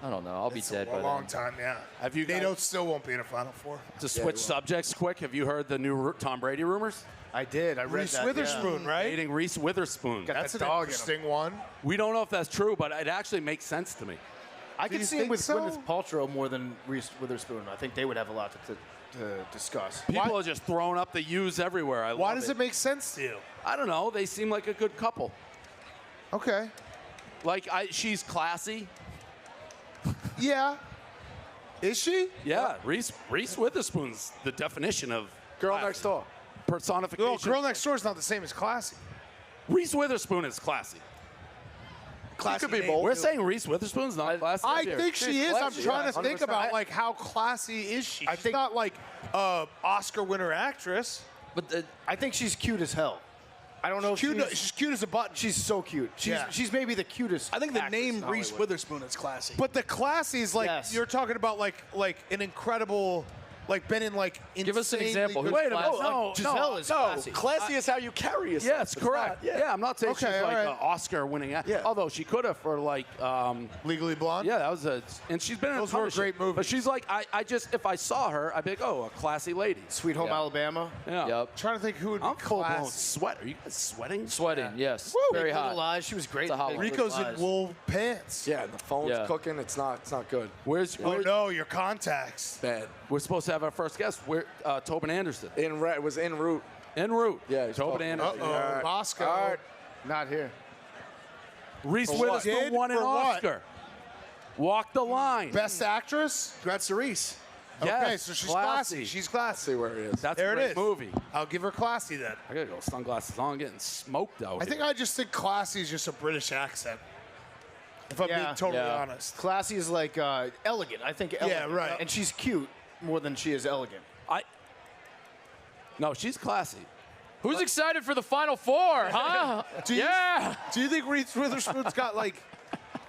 I don't know. I'll be It's dead a by long then. time, yeah. Have you They guys- don't, still won't be in a Final Four. To switch subjects quick, have you heard the new Tom Brady rumors? I did. I read Reese that. Witherspoon, right? Dating Reese Witherspoon. That's an that dog in him. interesting one. We don't know if that's true, but it actually makes sense to me. I Do could you see him think with so? Gwyneth Paltrow more than Reese Witherspoon. I think they would have a lot to discuss. People are just throwing up the U's everywhere. Why does it make sense to you? I don't know. They seem like a good couple. Okay. Like she's classy. Yeah. Is she? Yeah, Reese Witherspoon's the definition of Girl classy. next door. Personification. Well, Girl Next Door is not the same as classy. Reese Witherspoon is classy. Classy could be name. both. We're saying Reese Witherspoon's not classy. I think she is. I'm classy, trying yeah, to think 100%. about like how classy is she? She's not like Oscar winner actress. But I think she's cute as hell. I don't know if She's cute as a button. she's so cute. She's maybe the cutest. I think the actress name in Reese Hollywood. Witherspoon is classy. But the classy is like Yes. you're talking about like an incredible like been in like Give us an insanely example. good- Who's Wait a minute. classy? No, Giselle is classy. Classy is how you carry yourself. Yes, It's correct. not- Yeah, I'm not saying Okay, she's like all right. an Oscar-winning actor. Yeah. Although she could have for like, Legally Blonde. yeah, that was and she's been in Those a ton were of great shit. movies. But she's like, I just, if I saw her, I'd be like, oh, a classy lady. Sweet Home Yeah. Alabama. Yeah. Yep. Trying to think who would be I'm full blown classy. sweat. Are you guys sweating? Sweating, yes. Very Big Little hot. Lies. She was great. It's a in hot Big one. Little Rico's in Lies. wool pants. Yeah, the phone's Yeah. cooking. It's not good. Where's Oh no, your contacts. Bad. we're supposed to have our first guest? Where Tobin Anderson. It was en route. En route. Yeah, he's Tobin talking. Anderson. Uh-oh, All right. Bosco. All right. Not here. Reese For what? Witherspoon Did? won an For what? Oscar. Walk the line. Best actress. Congrats to Reese. Yes, Okay, so she's classy. classy. She's classy. See where he is. That's There a it great is. movie. I'll give her classy then. I gotta go with sunglasses on, getting smoked out. I think I just think classy is just a British accent. If I'm Yeah. being totally Yeah. honest. Classy is like elegant. I think elegant. right. And she's cute more than she is elegant. No, she's classy. Who's excited for the Final Four, huh? Do you- Yeah. Do you think Reese Witherspoon's got like?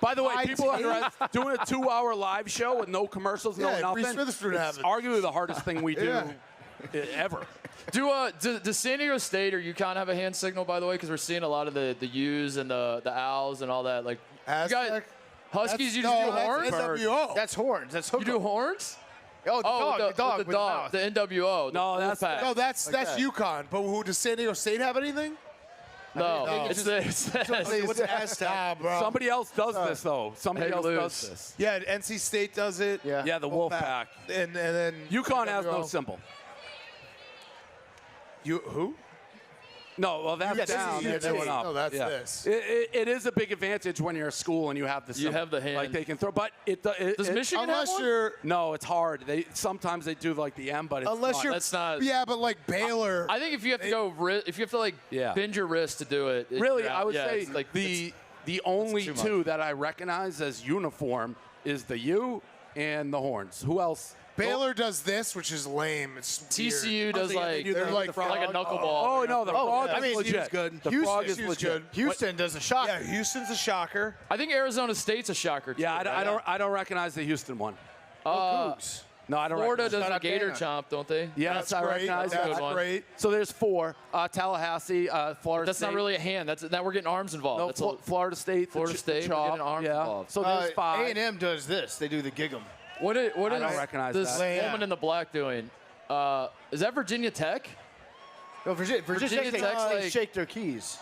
By the way, High people tea? are doing a 2-hour live show with no commercials, no Yeah, nothing. Reese Witherspoon It's haven't. arguably the hardest thing we do ever. Does San Diego State or UConn have a hand signal, by the way? Because we're seeing a lot of the U's and the Owls and all that. Like, you guys, Aztec? Huskies, you No, just do that's horns? NWO. That's horns. That's hook. You do horns? Oh, the dog. the The dog. with with the mouth. the NWO. No, the that's- Wolfpack. No, that's Like that. UConn. But who does San Diego State have anything? No, No. it's this. What's an Aztec? Nah, bro. Somebody else does this, though. Somebody Hey, else Luz. does this. Yeah, NC State does it. Yeah. Yeah, the Wolfpack. And then UConn has no NWO. symbol. You who? No, well, that's Yeah, this is down. UT. That went up. No, that's Yeah. this. It is a big advantage when you're a school and you have the You symbol. have the hand. Like they can throw, but Does Michigan have Unless one? you're, No, it's hard. Sometimes they do like the M, but it's unless not. you're, That's not- Yeah, but like Baylor. I think if you have to go, if you have to like Yeah. bend your wrist to do it. Really, I would yeah, say it's like the only too two much. that I recognize as uniform is the U and the horns. Who else? Baylor does this, which is lame. It's weird. TCU does like They're like like a frog. knuckleball. Oh no, the frog I is mean, legit. good. The Houston frog is is legit. good. Houston does a shot. Yeah, Houston's a shocker. I think Arizona State's a shocker. Too, Yeah, right? I don't recognize the Houston one. Cougs. No, I don't. Florida recognize does Shout a out gator Dana. chomp, don't they? Yes, That's I great. recognize That's that one. great. So there's 4. Tallahassee, Florida That's State. not really a hand. That's now we're getting arms involved. No, That's Florida State. Florida State, we're Chop, getting arms yeah. involved. So there's 5. A&M does this. They do the gig 'em. what is I don't recognize this that. woman in the black doing? Is that Virginia Tech? No, Virginia Virginia Tech, Tech's they like- shake their keys.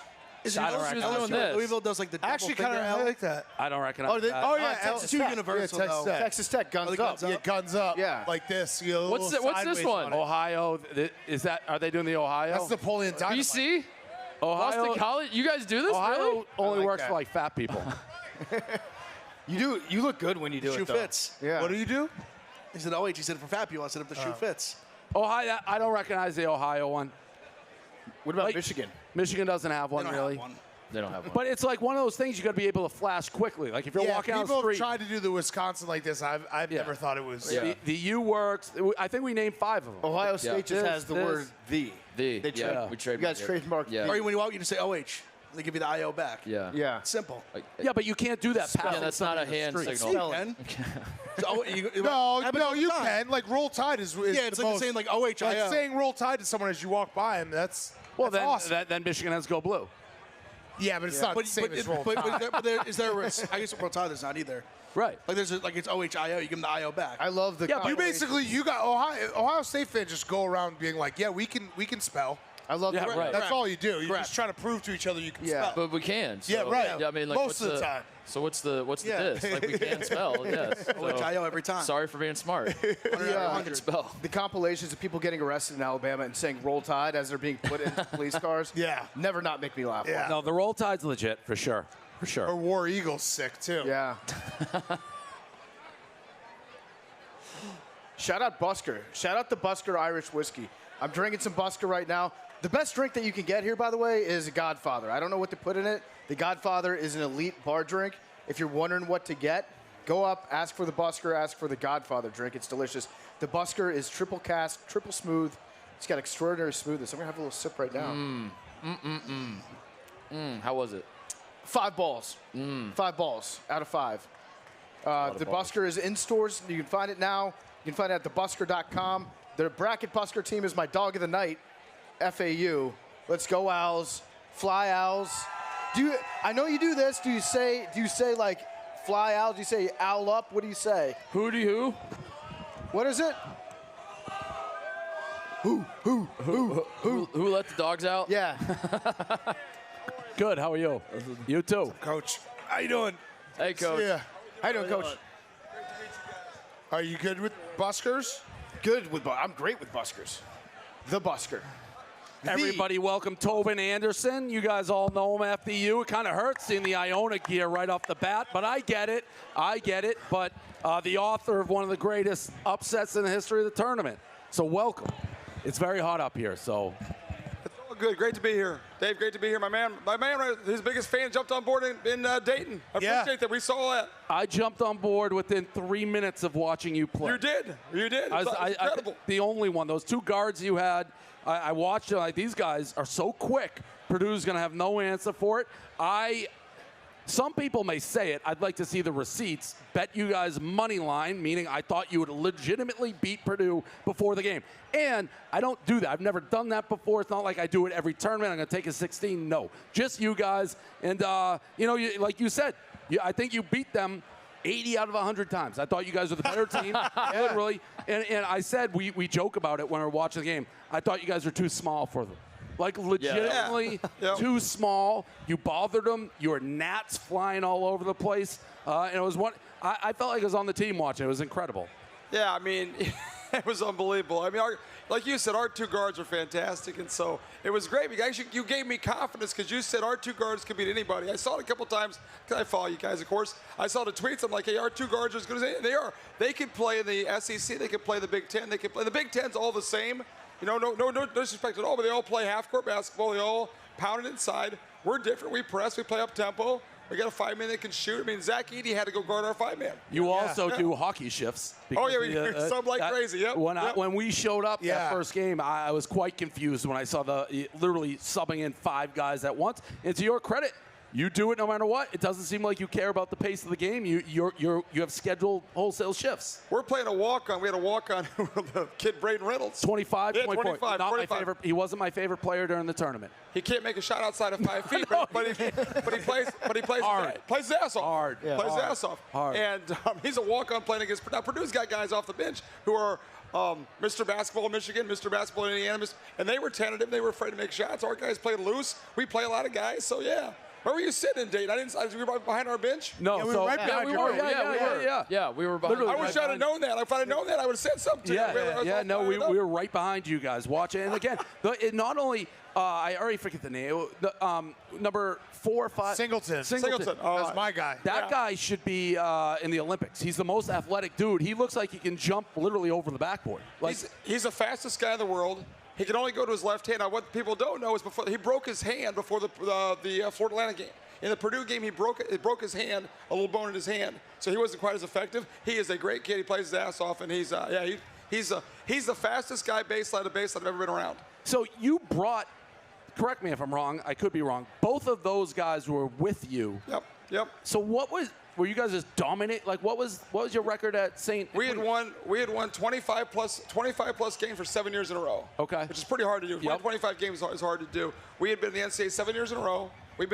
I don't She was recognize doing that. this. Louisville does like the I actually double kind finger of L. like that. I don't recognize that. Texas Too Tech. universal, Texas though. Tech. Texas Tech guns the up. guns up. Yeah, guns up. Yeah. Like this. You go a What's little this sideways one? it. Ohio. Is that? Are they doing the Ohio? That's Napoleon Dynamite. BC? Ohio. Boston College? You guys do this? Ohio Really? only like works that. for like fat people. You look good when you do Shoe it, though. fits. Yeah. What do you do? He said, "Oh, he said for fat people." I said, "If the shoe fits." Ohio. I don't recognize the Ohio one. What about Like- Michigan? Michigan doesn't have They one don't really. have one. They don't have one. But it's like one of those things you got to be able to flash quickly. Like if you're Yeah, walking down the people have street. tried to do the Wisconsin like this. I've Yeah. never thought it was. Yeah. The U works. I think we named 5 of them. Ohio State just This, has the this. word "the." The, They yeah, trade- we trademarked You guys it. trademarked Yeah. Or when you out, you just say OH. They give you the IO back. Yeah. Yeah. Simple. Yeah, but you can't do that. Yeah, passing that's not a somebody in the hand street. signal. You can. So, No, happens all the you time. can. Like roll tide is Yeah, it's the like most, saying like OH. like saying roll tide to someone as you walk by him. That's Well, that's then, awesome. then Michigan has go blue. Yeah, but it's not the same as roll tide. Is there I guess roll tide is not either. Right. Like there's like it's OHIO. You give them the IO back. I love the. Yeah, but You basically you got Ohio State fans just go around being like, yeah, we can spell. I love Yeah, the. right. That's all you do. You're Correct. just trying to prove to each other you can Yeah. spell. But we can. So, Yeah, right. Yeah, I mean, like, Most what's of the time. So what's the Yeah. diss? Like we can spell. Yes. So, OHIO every time. sorry for being smart. I can spell. The compilations of people getting arrested in Alabama and saying "Roll Tide" as they're being put into police cars. Yeah. Never not make me laugh. Yeah. No, the roll tide's legit for sure. For sure. Or War Eagle's sick too. Yeah. Shout out Busker. Shout out the Busker Irish whiskey. I'm drinking some Busker right now. The best drink that you can get here, by the way, is a Godfather. I don't know what to put in it. The Godfather is an elite bar drink. If you're wondering what to get, go up, ask for the Busker, ask for the Godfather drink. It's delicious. The Busker is triple cask, triple smooth. It's got extraordinary smoothness. I'm going to have a little sip right now. How was it? 5 balls. 5 balls out of 5. The Busker is in stores. You can find it now. You can find it at thebusker.com. The bracket busker team is my dog of the night, FAU. Let's go Owls, fly Owls. I know you do this. Do you say like fly Owls? Do you say owl up? What do you say? Who? What is it? Who let the dogs out? Yeah. Good. How are you? You too. Coach, how you doing? Hey, Coach. Yeah. How you doing, Coach? Are you good with buskers? I'm great with buskers. The busker. Everybody, welcome Tobin Anderson. You guys all know him after you. It kind of hurts seeing the Iona gear right off the bat, but I get it. But the author of one of the greatest upsets in the history of the tournament. So welcome. It's very hot up here, so. It's all good. Great to be here. Dave, great to be here. My man, his biggest fan jumped on board in Dayton. I appreciate that. We saw that. I jumped on board within 3 minutes of watching you play. You did. It's incredible. The only one. Those two guards you had, I watched it. Like, these guys are so quick. Purdue's going to have no answer for it. Some people may say it. I'd like to see the receipts. Bet you guys money line, meaning I thought you would legitimately beat Purdue before the game. And I don't do that. I've never done that before. It's not like I do it every tournament. I'm going to take a 16. No, just you guys. And, like you said, I think you beat them 80 out of 100 times. I thought you guys were the better team, literally. And I said, we joke about it when we're watching the game. I thought you guys were too small for them. Like, legitimately too small. You bothered them. You were gnats flying all over the place. And it was I felt like I was on the team watching. It was incredible. Yeah, I mean, it was unbelievable. I mean, like you said, our two guards are fantastic, and so it was great. You gave me confidence because you said our two guards could beat anybody. I saw it a couple times because I follow you guys, of course. I saw the tweets. I'm like, hey, our two guards are as good as they are. They could play in the SEC. They could play the Big Ten. They could play. The Big Ten's all the same. No disrespect at all, but they all play half-court basketball. They all pound it inside. We're different. We press. We play up-tempo. We got a 5-man that can shoot. I mean, Zach Edey had to go guard our 5-man. You also do hockey shifts. Oh, yeah, we sub like crazy. Yep. When we showed up that first game, I was quite confused when I saw literally subbing in 5 guys at once. And to your credit, you do it no matter what. It doesn't seem like you care about the pace of the game. You have scheduled wholesale shifts. We're playing a walk-on. We had a walk-on with the kid Braden Reynolds. 25. Yeah, 25. Not 25. my favorite. He wasn't my favorite player during the tournament. He can't make a shot outside of 5 feet, but he plays hard. Plays his ass off. Hard. Yeah. Plays his ass off. Hard. And he's a walk-on playing against Purdue. Now, Purdue's got guys off the bench who are Mr. Basketball in Michigan, Mr. Basketball in Indiana, and they were tentative. They were afraid to make shots. Our guys played loose. We play a lot of guys, so yeah. Where were you sitting in Dayton? We were behind our bench? No, we were right behind you. Yeah, we were behind. I wish I'd have known that. If I'd have known that, I would have said something to you. We were right behind you guys watching. And again, not only, I already forget the name, number 4 or 5. Singleton. Oh, that's my guy. That guy should be in the Olympics. He's the most athletic dude. He looks like he can jump literally over the backboard. He's the fastest guy in the world. He can only go to his left hand. Now, what people don't know is he broke his hand before the Florida Atlantic game. In the Purdue game, he broke his hand, a little bone in his hand, so he wasn't quite as effective. He is a great kid. He plays his ass off, and he's the fastest guy baseline to baseline I've ever been around. So you brought, correct me if I'm wrong, I could be wrong, both of those guys were with you. Yep. So were you guys just dominate? Like, what was your record at St. We had won 25 plus games for 7 years in a row. Okay. Which is pretty hard to do. 25 games is hard to do. We had been in the NCAA 7 years in a row. They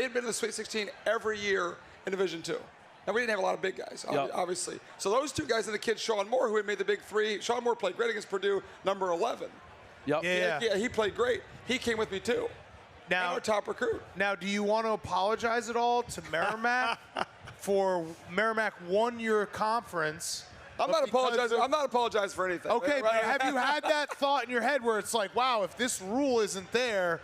had been in the Sweet 16 every year in Division II. Now, we didn't have a lot of big guys, obviously. So those two guys and the kid, Sean Moore, who had made the big 3. Sean Moore played great against Purdue, number 11. Yep. Yeah, he played great. He came with me, too. Now, our top recruit. Now, do you want to apologize at all to Merrimack for Merrimack won your conference? I'm not apologizing for anything. Okay, but have you had that thought in your head where it's like, wow, if this rule isn't there,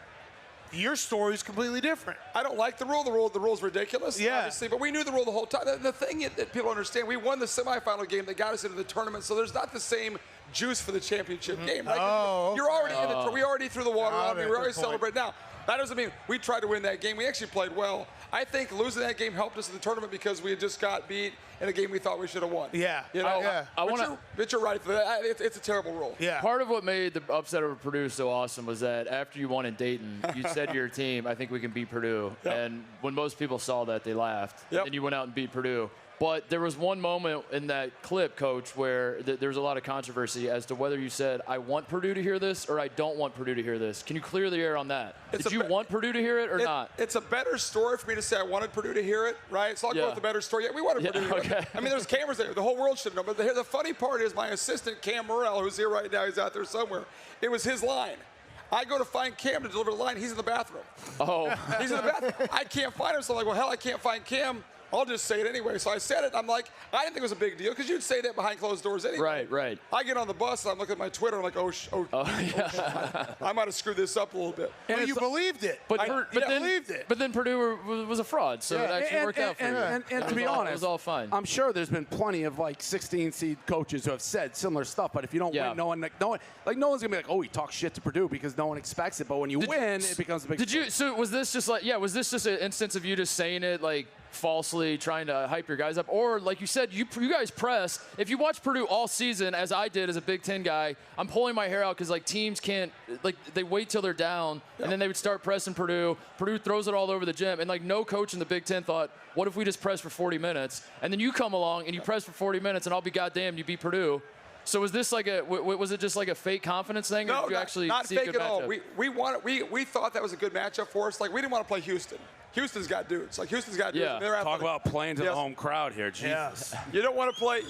your story's completely different? I don't like the rule. The rule's ridiculous, obviously, but we knew the rule the whole time. The thing that people understand, we won the semifinal game that got us into the tournament, so there's not the same juice for the championship game. Right? You're already in the we already threw the water on me. We already celebrated. Now, that doesn't mean we tried to win that game. We actually played well. I think losing that game helped us in the tournament because we had just got beat in a game we thought we should have won. Yeah. But you're right for that. It's a terrible rule. Yeah. Part of what made the upset over Purdue so awesome was that after you won in Dayton, you said to your team, I think we can beat Purdue. Yep. And when most people saw that, they laughed. Yep. And you went out and beat Purdue. But there was one moment in that clip, Coach, where there was a lot of controversy as to whether you said, I want Purdue to hear this or I don't want Purdue to hear this. Can you clear the air on that? Did you want Purdue to hear it or not? It's a better story for me to say I wanted Purdue to hear it, right? So I'll go with the better story. Yeah, we wanted Purdue to hear it. I mean, there's cameras there. The whole world should know. But the funny part is my assistant, Cam Morrell, who's here right now, he's out there somewhere. It was his line. I go to find Cam to deliver the line. He's in the bathroom. Oh. He's in the bathroom. I can't find him. So I'm like, well, hell, I can't find Cam. I'll just say it anyway. So I said it. I'm like, I didn't think it was a big deal because you'd say that behind closed doors anyway. Right. I get on the bus and I'm looking at my Twitter. I'm like, I might have screwed this up a little bit. And you believed it. But then Purdue was a fraud, so it actually worked out for you. And to be honest, it was all fine. I'm sure there's been plenty of 16 seed coaches who have said similar stuff. But if you don't win, no one's gonna be like, oh, he talks shit to Purdue because no one expects it. But when you win, it becomes a big. So was this just was this just an instance of you just saying it falsely, trying to hype your guys up, or like you said, you guys press? If you watch Purdue all season, as I did as a Big Ten guy, I'm pulling my hair out because teams can't they wait till they're down and then they would start pressing Purdue. Purdue throws it all over the gym, and no coach in the Big Ten thought, what if we just press for 40 minutes? And then you come along and you press for 40 minutes, and I'll be goddamned, you beat Purdue. So was this was it just a fake confidence thing, or No, did you actually not see fake a good at all. matchup? We thought that was a good matchup for us. We didn't want to play Houston. Houston's got dudes. Houston's got dudes. Yeah. They're Talk athletic. about playing to the home crowd here, Jesus. You don't want to play.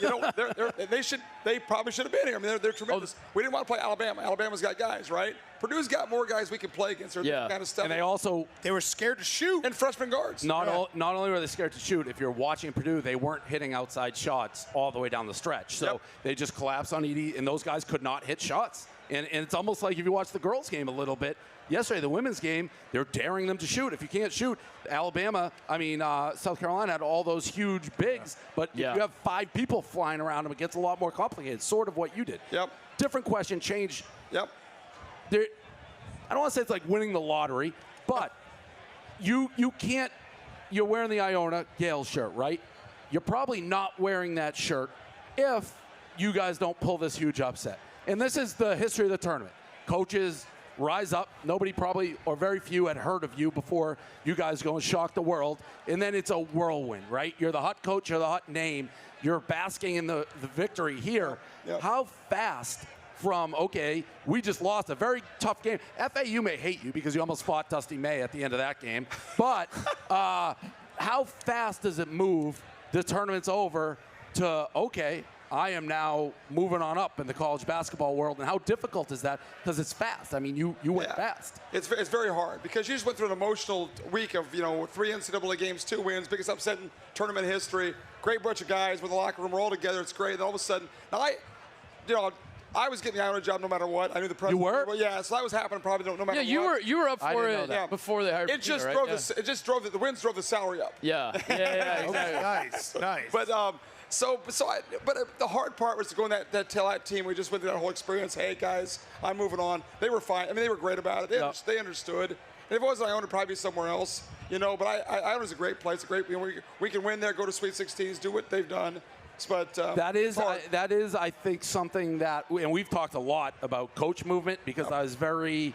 They probably should have been here. I mean, they're tremendous. We didn't want to play Alabama. Alabama's got guys, right? Purdue's got more guys we can play against. Kind of stuff. And they were scared to shoot. And freshman guards. Not only were they scared to shoot, if you're watching Purdue, they weren't hitting outside shots all the way down the stretch. So they just collapsed on Edey, and those guys could not hit shots. And it's almost like if you watch the girls' game a little bit, yesterday, the women's game, they're daring them to shoot. If you can't shoot, South Carolina had all those huge bigs, but if you have 5 people flying around them, it gets a lot more complicated, sort of what you did. Yep. Different question, change. Yep. I don't want to say it's like winning the lottery, but you can't, you're wearing the Iona Gale shirt, right? You're probably not wearing that shirt if you guys don't pull this huge upset. And this is the history of the tournament. Coaches rise up. Nobody probably, or very few, had heard of you before you guys go and shock the world. And then it's a whirlwind, right? You're the hot coach, you're the hot name. You're basking in the victory here. Yep. How fast from, okay, we just lost a very tough game. FAU may hate you because you almost fought Dusty May at the end of that game. But how fast does it move, the tournament's over, to, okay, I am now moving on up in the college basketball world, and how difficult is that? Because it's fast. I mean, you went fast. It's very hard because you just went through an emotional week of 3 NCAA games, 2 wins, biggest upset in tournament history. Great bunch of guys with the locker room. We're all together. It's great. And all of a sudden, now I was getting the Iona job no matter what. I knew the president. You were? Well, yeah, so that was happening probably no matter what. Yeah, you were up for it before they hired It just drove the wins drove the salary up. Yeah. Exactly. Nice. But but the hard part was to go in that taillight team. We just went through that whole experience. Hey guys, I'm moving on. They were fine. I mean, they were great about it. They understood. And if it wasn't Iona, it'd probably be somewhere else. But Iona's a great place. We can win there, go to Sweet 16s, do what they've done. But that is, I think, something that, and we've talked a lot about coach movement because I was very.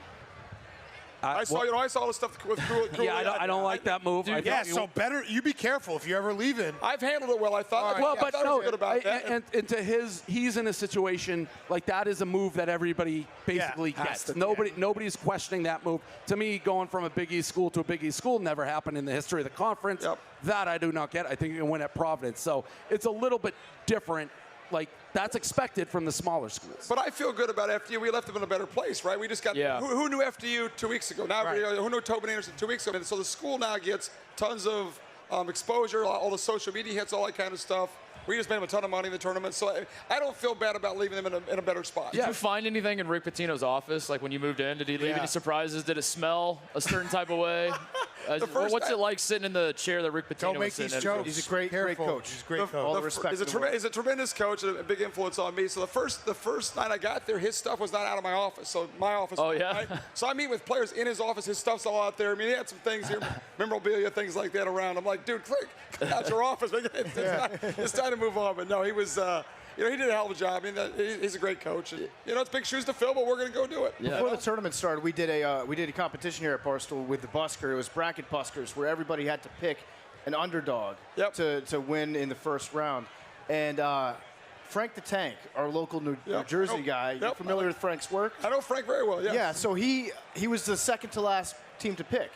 I saw all the stuff with Cool. I don't like that move. So better you be careful if you're ever leaving. I've handled it well. I thought. I was good about that. And to he's in a situation like that is a move that everybody basically gets. Nobody's questioning that move. To me, going from a Big East school to a Big East school never happened in the history of the conference. Yep. That I do not get. I think you can win at Providence. So it's a little bit different. That's expected from the smaller schools. But I feel good about FDU. We left them in a better place, right? We just got who knew FDU 2 weeks ago? Now who knew Tobin Anderson 2 weeks ago? And so the school now gets tons of exposure, all the social media hits, all that kind of stuff. We just made them a ton of money in the tournament, so I don't feel bad about leaving them in a better spot. Did you find anything in Rick Pitino's office, like when you moved in? Did he leave any surprises? Did it smell a certain type of way? What's it like sitting in the chair that Rick Pitino was sitting in? He's a great coach. He's a great coach. All the respect. He's a tremendous coach and a big influence on me. So the first night I got there, his stuff was not out of my office. So my office. Oh, yeah? Right? So I meet with players in his office. His stuff's all out there. I mean, he had some things here, memorabilia, things like that around. I'm like, dude, cut out your office. It's time to move on. But no, he was. He did a hell of a job. I mean, he's a great coach. And, it's big shoes to fill, but we're going to go do it. Yeah. Before the tournament started, we did a competition here at Barstool with the Busker. It was bracket buskers, where everybody had to pick an underdog to win in the first round. And Frank the Tank, our local New Jersey guy, you familiar with Frank's work? I know Frank very well, Yeah, so he was the second to last team to pick.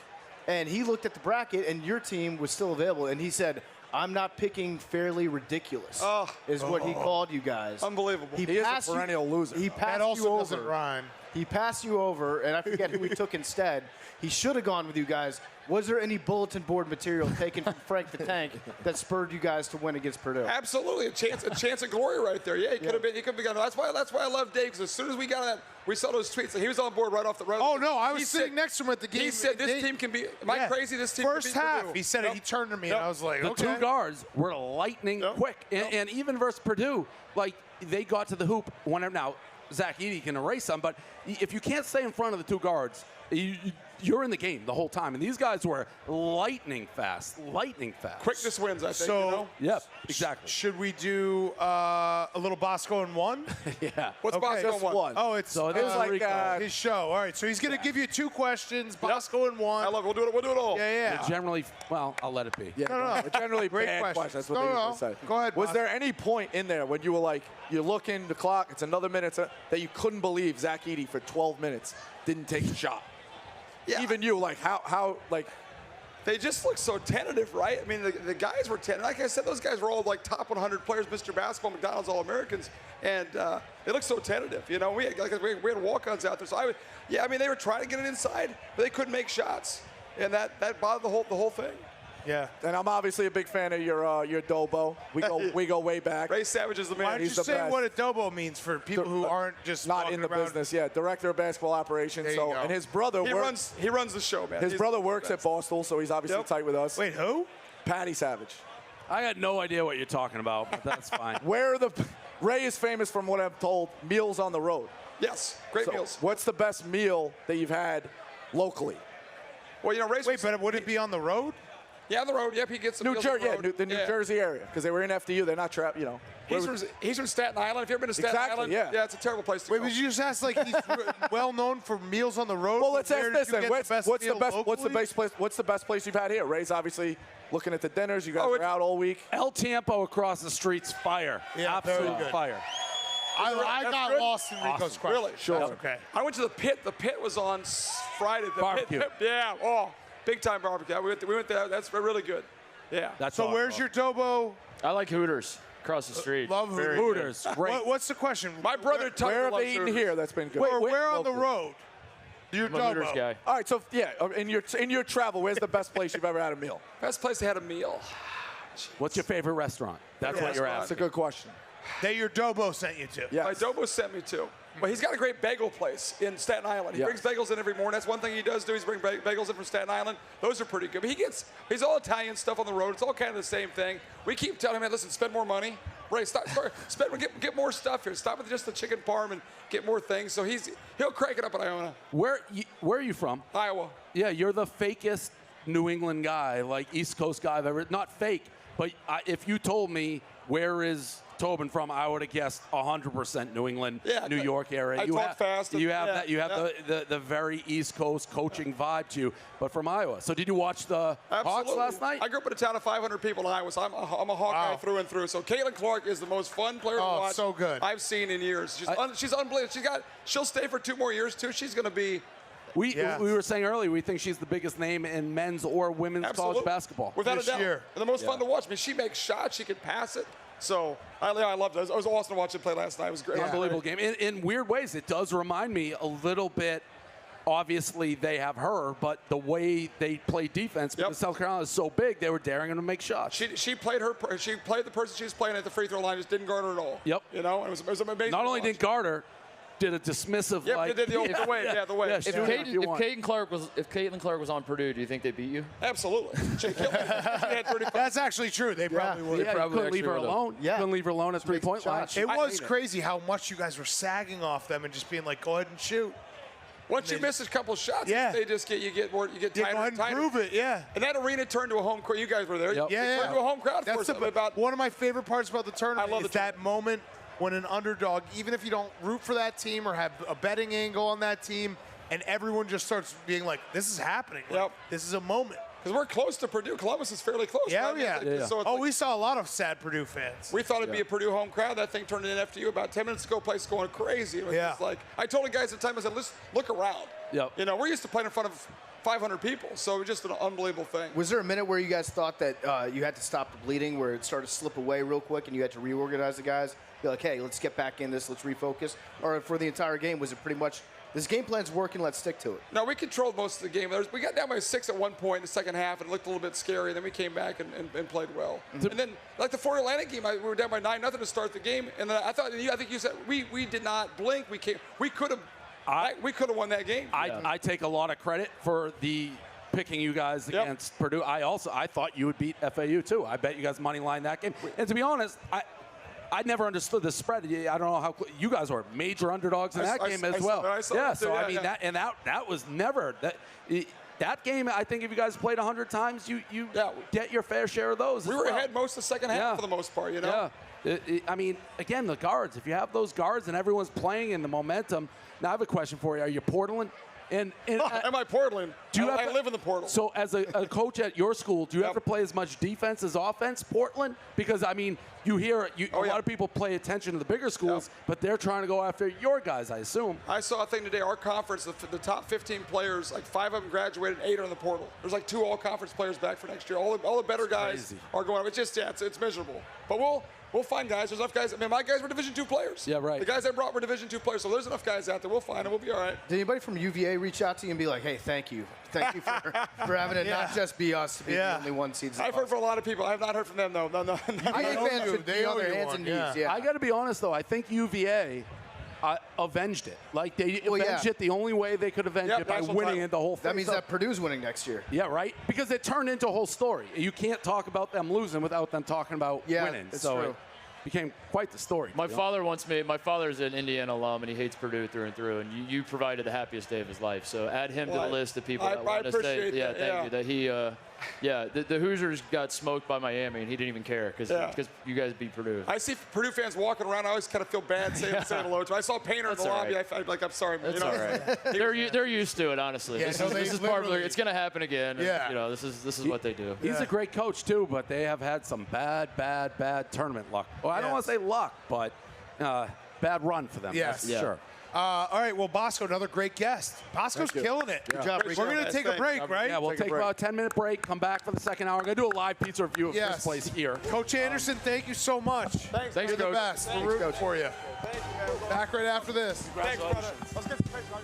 And he looked at the bracket, and your team was still available, and he said, I'm not picking fairly ridiculous, is what he called you guys. Unbelievable. He is a perennial loser. He passed That also you over. doesn't rhyme. He passed you over, and I forget who he took instead. He should have gone with you guys. Was there any bulletin board material taken from Frank the Tank that spurred you guys to win against Purdue? Absolutely, a chance of glory right there. Yeah, he could have been. He could have been. That's why I love Dave. Because as soon as we got that, we saw those tweets. And he was on board right off the road. Oh no, I was sitting next to him at the game. He said this team can be. Am I crazy? This team first can be half. Purdue. He said it. He turned to me, and I was like, The okay. two guards were lightning quick. And even versus Purdue, like, they got to the hoop. Now, Zach Edey can erase them, but if you can't stay in front of the two guards, you're in the game the whole time. And these guys were lightning fast. Quickness wins, I think. So, Yep, exactly. Should we do a little Bosco in one? Yeah. What's Bosco in one? Oh, it's So this is like Rico. his show. All right, so he's going to give you 2 questions. Bosco in one. I love it. We'll do it all. Yeah. Generally, well, I'll let it be. Yeah, No. generally Great bad questions. questions. That's what they No. usually say. Go ahead, Was Bosco. there any point in there when you were like, you're looking the clock, it's another minute, that you couldn't believe Zach Edey for 12 minutes didn't take a shot? Yeah. Even you, like, how, like, they just look so tentative, right? I mean, the guys were tentative. Like I said, those guys were all like top 100 players, Mr. Basketball, McDonald's All-Americans, and they look so tentative. You know, we had walk-ons out there. So I mean, they were trying to get it inside, but they couldn't make shots, and that bothered the whole thing. Yeah. And I'm obviously a big fan of your Dobo. We go way back. Ray Savage is the man. Why don't you He's the say best. what a Dobo means for people who aren't just not in the around. business? Yeah, director of basketball operations. There you go. And his brother he runs the show, man. His brother works at Barstool, so he's obviously tight with us. Wait, who? Patty Savage. I had no idea what you're talking about, but that's fine. Ray is famous, from what I'm told, meals on the road. Yes, great meals. What's the best meal that you've had locally? Well, you know, Ray's. Wait, but would it be on the road? Yeah, on the road. Yep, he gets some New meals Jersey, on the road. the New Jersey area, because they were in FDU. They're not trapped, you know. He's from Staten Island. Have you ever been to Staten Island? Yeah. Yeah, it's a terrible place to Wait, go. but you just asked like he's well known for meals on the road. Well, let's ask Where this did you then. get the best What's the meal best? locally? What's the best place you've had here? Ray's obviously looking at the dinners. You guys are out all week. El Tiempo across the street's fire. Yeah, absolute very good. fire. I got lost in Rico's question. Really? Sure. That's okay. I went to the pit. The pit was on Friday. The Barbecue. Pit, yeah. Oh, big time barbecue. We went there. That's really good. Yeah. That's So awesome. where's your Dobo? I like Hooters across the street. Love Very Hooters? Great. What's the question? My brother Tucker Where have loves they eaten Hooters. here? That's been good. Where on the road? Your I'm a Hooters Dobo. guy. All right, so yeah, in your travel, where's the best place you've ever had a meal? Best place I had a meal. What's your favorite restaurant? That's what you're That's a asking. good question. That your Dobo sent you to. Yeah. My Dobo sent me to. But he's got a great bagel place in Staten Island. He Yeah. brings bagels in every morning. That's one thing he does do. He's bring bagels in from Staten Island. Those are pretty good. But he's all Italian stuff on the road. It's all kind of the same thing. We keep telling him, hey, listen, spend more money. Ray, get more stuff here. Stop with just the chicken parm and get more things. So he'll crank it up in Iona. Where are you from? Iowa. Yeah, you're the fakest New England guy, like East Coast guy I've ever. Not fake, but if you told me where is Tobin from, I would have guessed 100% New England, New York area. I talk fast. You have the very East Coast coaching vibe to you, but from Iowa. So did you watch the Hawks last night? I grew up in a town of 500 people in Iowa, so I'm a Hawkeye through and through. So Caitlin Clark is the most fun player to watch so good. I've seen in years. She's unbelievable. She'll stay for 2 more years too. She's going to be. We were saying earlier, we think she's the biggest name in men's or women's college basketball. Without This a doubt. year. And the most fun to watch. I mean, she makes shots. She can pass it. So I loved it. It was awesome to watch her play last night. It was great. Unbelievable game. In weird ways, it does remind me a little bit. Obviously, they have her, but the way they play defense, because South Carolina is so big, they were daring them to make shots. She played the person she was playing at the free throw line, just didn't guard her at all. Yep. You know, it was amazing. Not only didn't guard her, did a dismissive they did the way. Yeah, the way. Yeah, If shoot her you want. Caitlin Clark was on Purdue, do you think they beat you? Absolutely. She killed me. She had 35. That's actually true. They probably would. Yeah, you probably couldn't leave her actually would've. alone. You couldn't leave her alone at three-point line. It was crazy how much you guys were sagging off them and just being like, go ahead and shoot. Once you miss a couple shots, they just you get Go tighter ahead and and tighter. prove it, yeah. And that arena turned to a home crowd. You guys were there. Yep. It turned to a home crowd That's for about. one of my favorite parts about the tournament I love is the that moment when an underdog, even if you don't root for that team or have a betting angle on that team, and everyone just starts being like, this is happening. Like, this is a moment. Because we're close to Purdue. Columbus is fairly close. Yeah, right? yeah. So it's We saw a lot of sad Purdue fans. We thought it'd be a Purdue home crowd. That thing turned into an FDU about 10 minutes ago. Place going crazy. It was just like, I told the guys at the time, I said, let's look around. Yep. You know, we're used to playing in front of 500 people, so it was just an unbelievable thing. Was there a minute where you guys thought that you had to stop the bleeding, where it started to slip away real quick and you had to reorganize the guys? Be like, hey, let's get back in this, let's refocus? Or for the entire game, was it pretty much, this game plan's working, let's stick to it? No, we controlled most of the game. We got down by 6 at one point in the second half, and it looked a little bit scary. Then we came back and played well. And then, like the Florida Atlantic game, we were down by 9-0 to start the game. And then I think you said we did not blink. We could have won that game. I take a lot of credit for the picking you guys against Purdue. I thought you would beat FAU too. I bet you guys money line that game. And to be honest, I never understood the spread. I don't know how you guys were major underdogs in that game as well. That was never that game. I think if you guys played 100 times, you get your fair share of those. We were ahead most of the second half for the most part. You know. Yeah. I mean, again, the guards. If you have those guards and everyone's playing in the momentum. Now I have a question for you. Are you Portland? Am I Portland? I live in the portal. So as a coach at your school, do you have to play as much defense as offense, Portland? Because, I mean, you hear a lot of people pay attention to the bigger schools, but they're trying to go after your guys, I assume. I saw a thing today. Our conference, the top 15 players, like 5 of them graduated, 8 are in the portal. There's like 2 all-conference players back for next year. All the better guys are going up. It's just, it's miserable. But we'll find guys. There's enough guys. I mean, my guys were Division II players. Yeah, right. The guys I brought were Division II players, so there's enough guys out there. We'll find them. We'll be all right. Did anybody from UVA reach out to you and be like, hey, thank you. Thank you for having it not just be us to be the only one seeds. I've heard from a lot of people. I have not heard from them, though. No. I think fans should be on their hands and knees. Yeah. I got to be honest, though. I think UVA avenged it. Like, they avenged it the only way they could avenge it by winning it the whole thing. That means that Purdue's winning next year. Yeah, right? Because it turned into a whole story. You can't talk about them losing without them talking about winning. That's so true. It became quite the story. My father's an Indiana alum, and he hates Purdue through and through, and you provided the happiest day of his life. So add him to the list of people that want to say, thank you. That he, the Hoosiers got smoked by Miami, and he didn't even care because you guys beat Purdue. I see Purdue fans walking around. I always kind of feel bad saying hello to. I saw Painter in the lobby. Right. I'm sorry, man. That's all right. They're used to it, honestly. This is part of it's going to happen again. And, this is what they do. He's a great coach too, but they have had some bad tournament luck. Well, I don't want to say luck, but bad run for them. Yes, sure. All right, well, Bosco, another great guest. Bosco's killing it. Good job, Rico. We're going to take a break, right? Yeah, we'll take about a 10-minute break, come back for the second hour. We're going to do a live pizza review of this place here. Coach Anderson, thank you so much. Thanks, You're the best. We're rooting for you. Thank you, man. Back right after this. Thanks, brother. Let's get some pizza.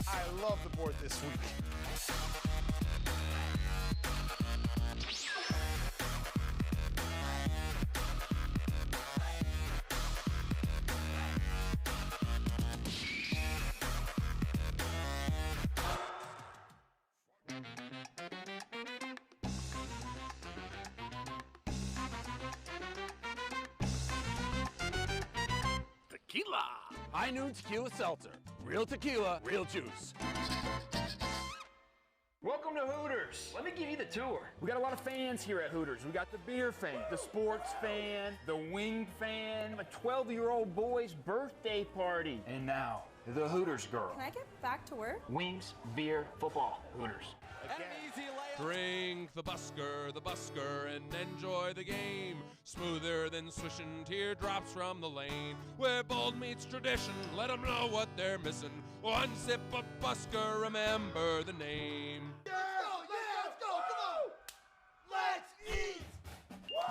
I love the board this week. Tequila. High Noon Tequila Seltzer. Real tequila, real juice. Welcome to Hooters. Let me give you the tour. We got a lot of fans here at Hooters. We got the beer fan, the sports fan, the wing fan, a 12-year-old boy's birthday party. And now, the Hooters girl. Can I get back to work? Wings, beer, football, Hooters. An easy layup. Drink the busker, and enjoy the game. Smoother than swishing teardrops from the lane. Where bold meets tradition, let them know what they're missing. One sip of busker, remember the name. Let's go, come on! Let's eat! Woo!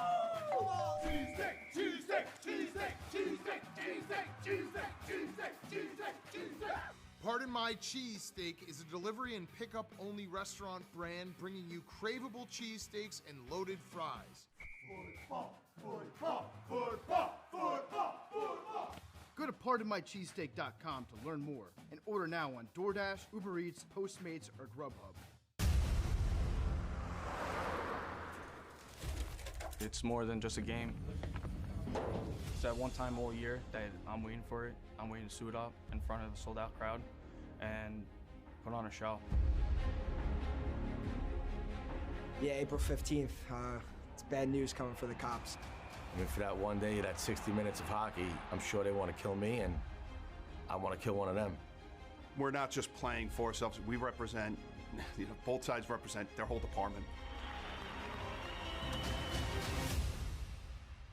Cheesesteak, cheesesteak, cheesesteak, cheesesteak, cheesesteak, cheesesteak, cheesesteak, cheesesteak, cheesesteak. Pardon My Cheesesteak is a delivery and pickup only restaurant brand bringing you craveable cheesesteaks and loaded fries. Football, football, football, football, football. Go to pardonmycheesesteak.com to learn more and order now on DoorDash, Uber Eats, Postmates, or Grubhub. It's more than just a game. It's that one time all year that I'm waiting for it. I'm waiting to suit up in front of a sold-out crowd and put on a show. Yeah, April 15th. It's bad news coming for the Cops. I mean, for that one day, that 60 minutes of hockey, I'm sure they want to kill me, and I want to kill one of them. We're not just playing for ourselves. We represent, both sides represent their whole department.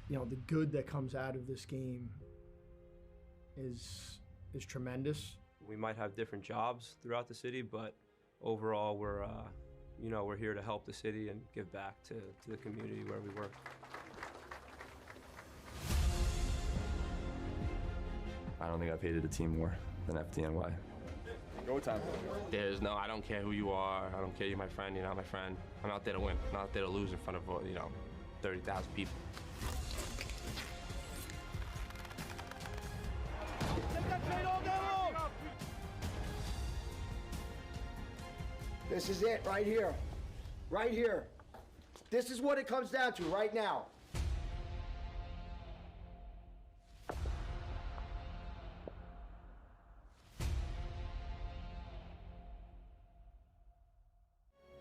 The good that comes out of this game is tremendous. We might have different jobs throughout the city, but overall, we're here to help the city and give back to the community where we work. I don't think I've hated a team more than FDNY. Go time. I don't care who you are. I don't care you're my friend, you're not my friend. I'm out there to win. I'm out there to lose in front of, 30,000 people. This is it right here. Right here. This is what it comes down to right now.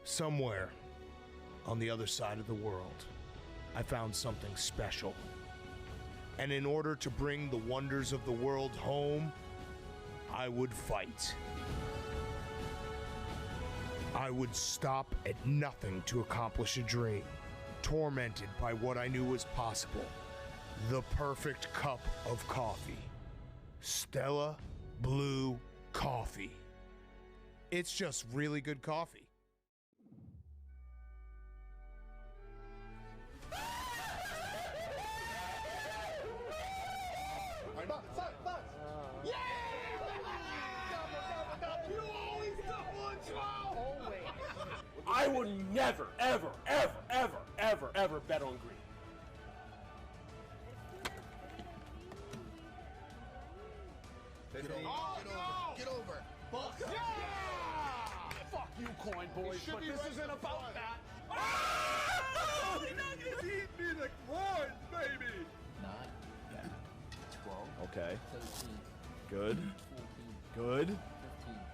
Somewhere on the other side of the world, I found something special. And in order to bring the wonders of the world home, I would fight. I would stop at nothing to accomplish a dream, tormented by what I knew was possible. The perfect cup of coffee. Stella Blue Coffee. It's just really good coffee. I would never, ever, ever, ever, ever, ever bet on green. Get over. Fuck. Yeah! Fuck you, coin boys, but this isn't about that. Oh, you're not gonna hit me the coins, baby. 9, 12. Okay. 13. Good. 14. Good. 15.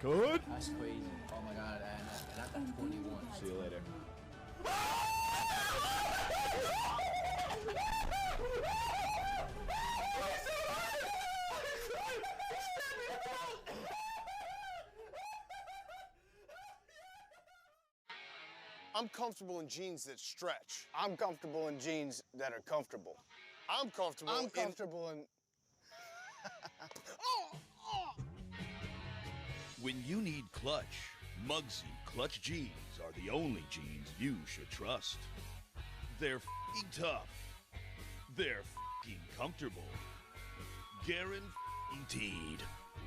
Good. That's crazy. Oh my god, and I got 21. See you later. I'm comfortable in jeans that stretch. I'm comfortable in jeans that are comfortable. I'm comfortable in... When you need clutch, Muggsy Clutch Jeans are the only jeans you should trust. They're f***ing tough. They're f***ing comfortable. Guaranteed.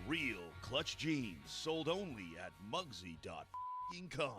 Real clutch jeans sold only at Muggsy.com.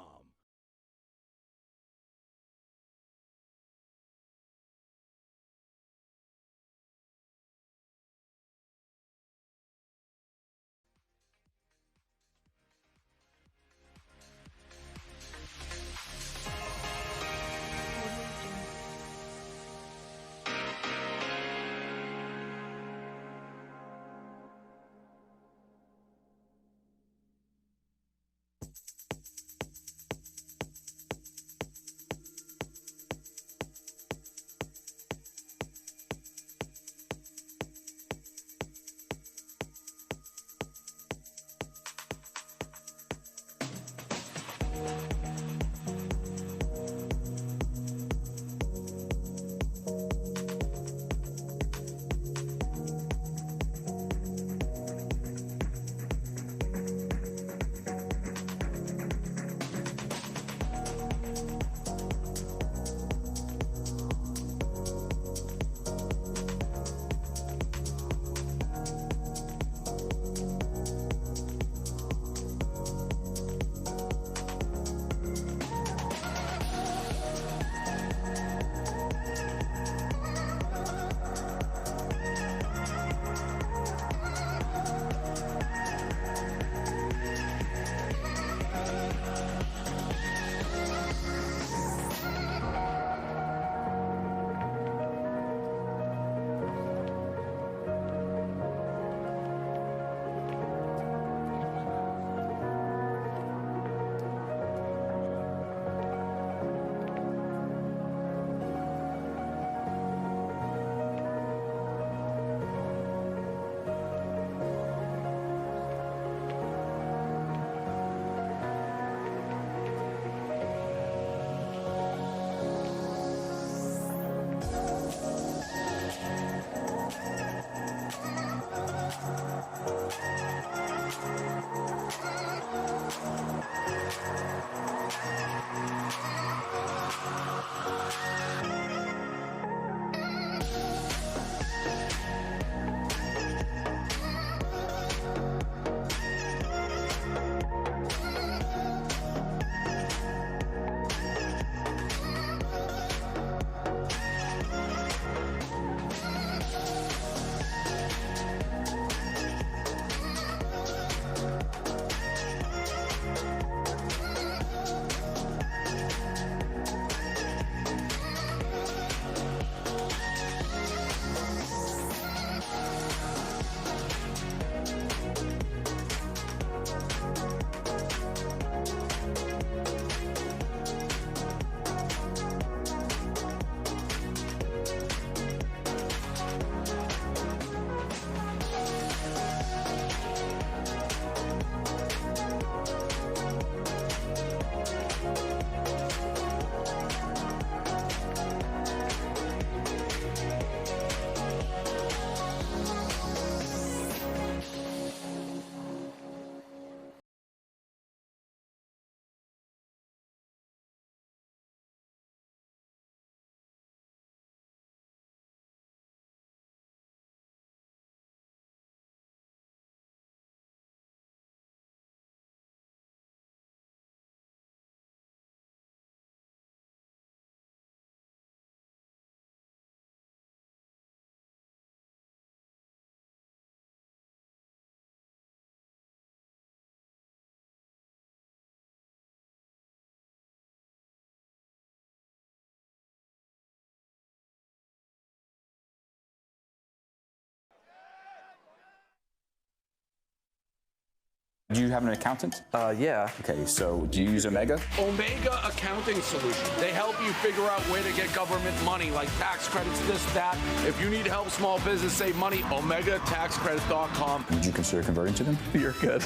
Do you have an accountant? Yeah. Okay, so do you use Omega? Omega Accounting Solutions. They help you figure out where to get government money, like tax credits, this, that. If you need to help small business save money, OmegaTaxCredits.com. Would you consider converting to them? You're good.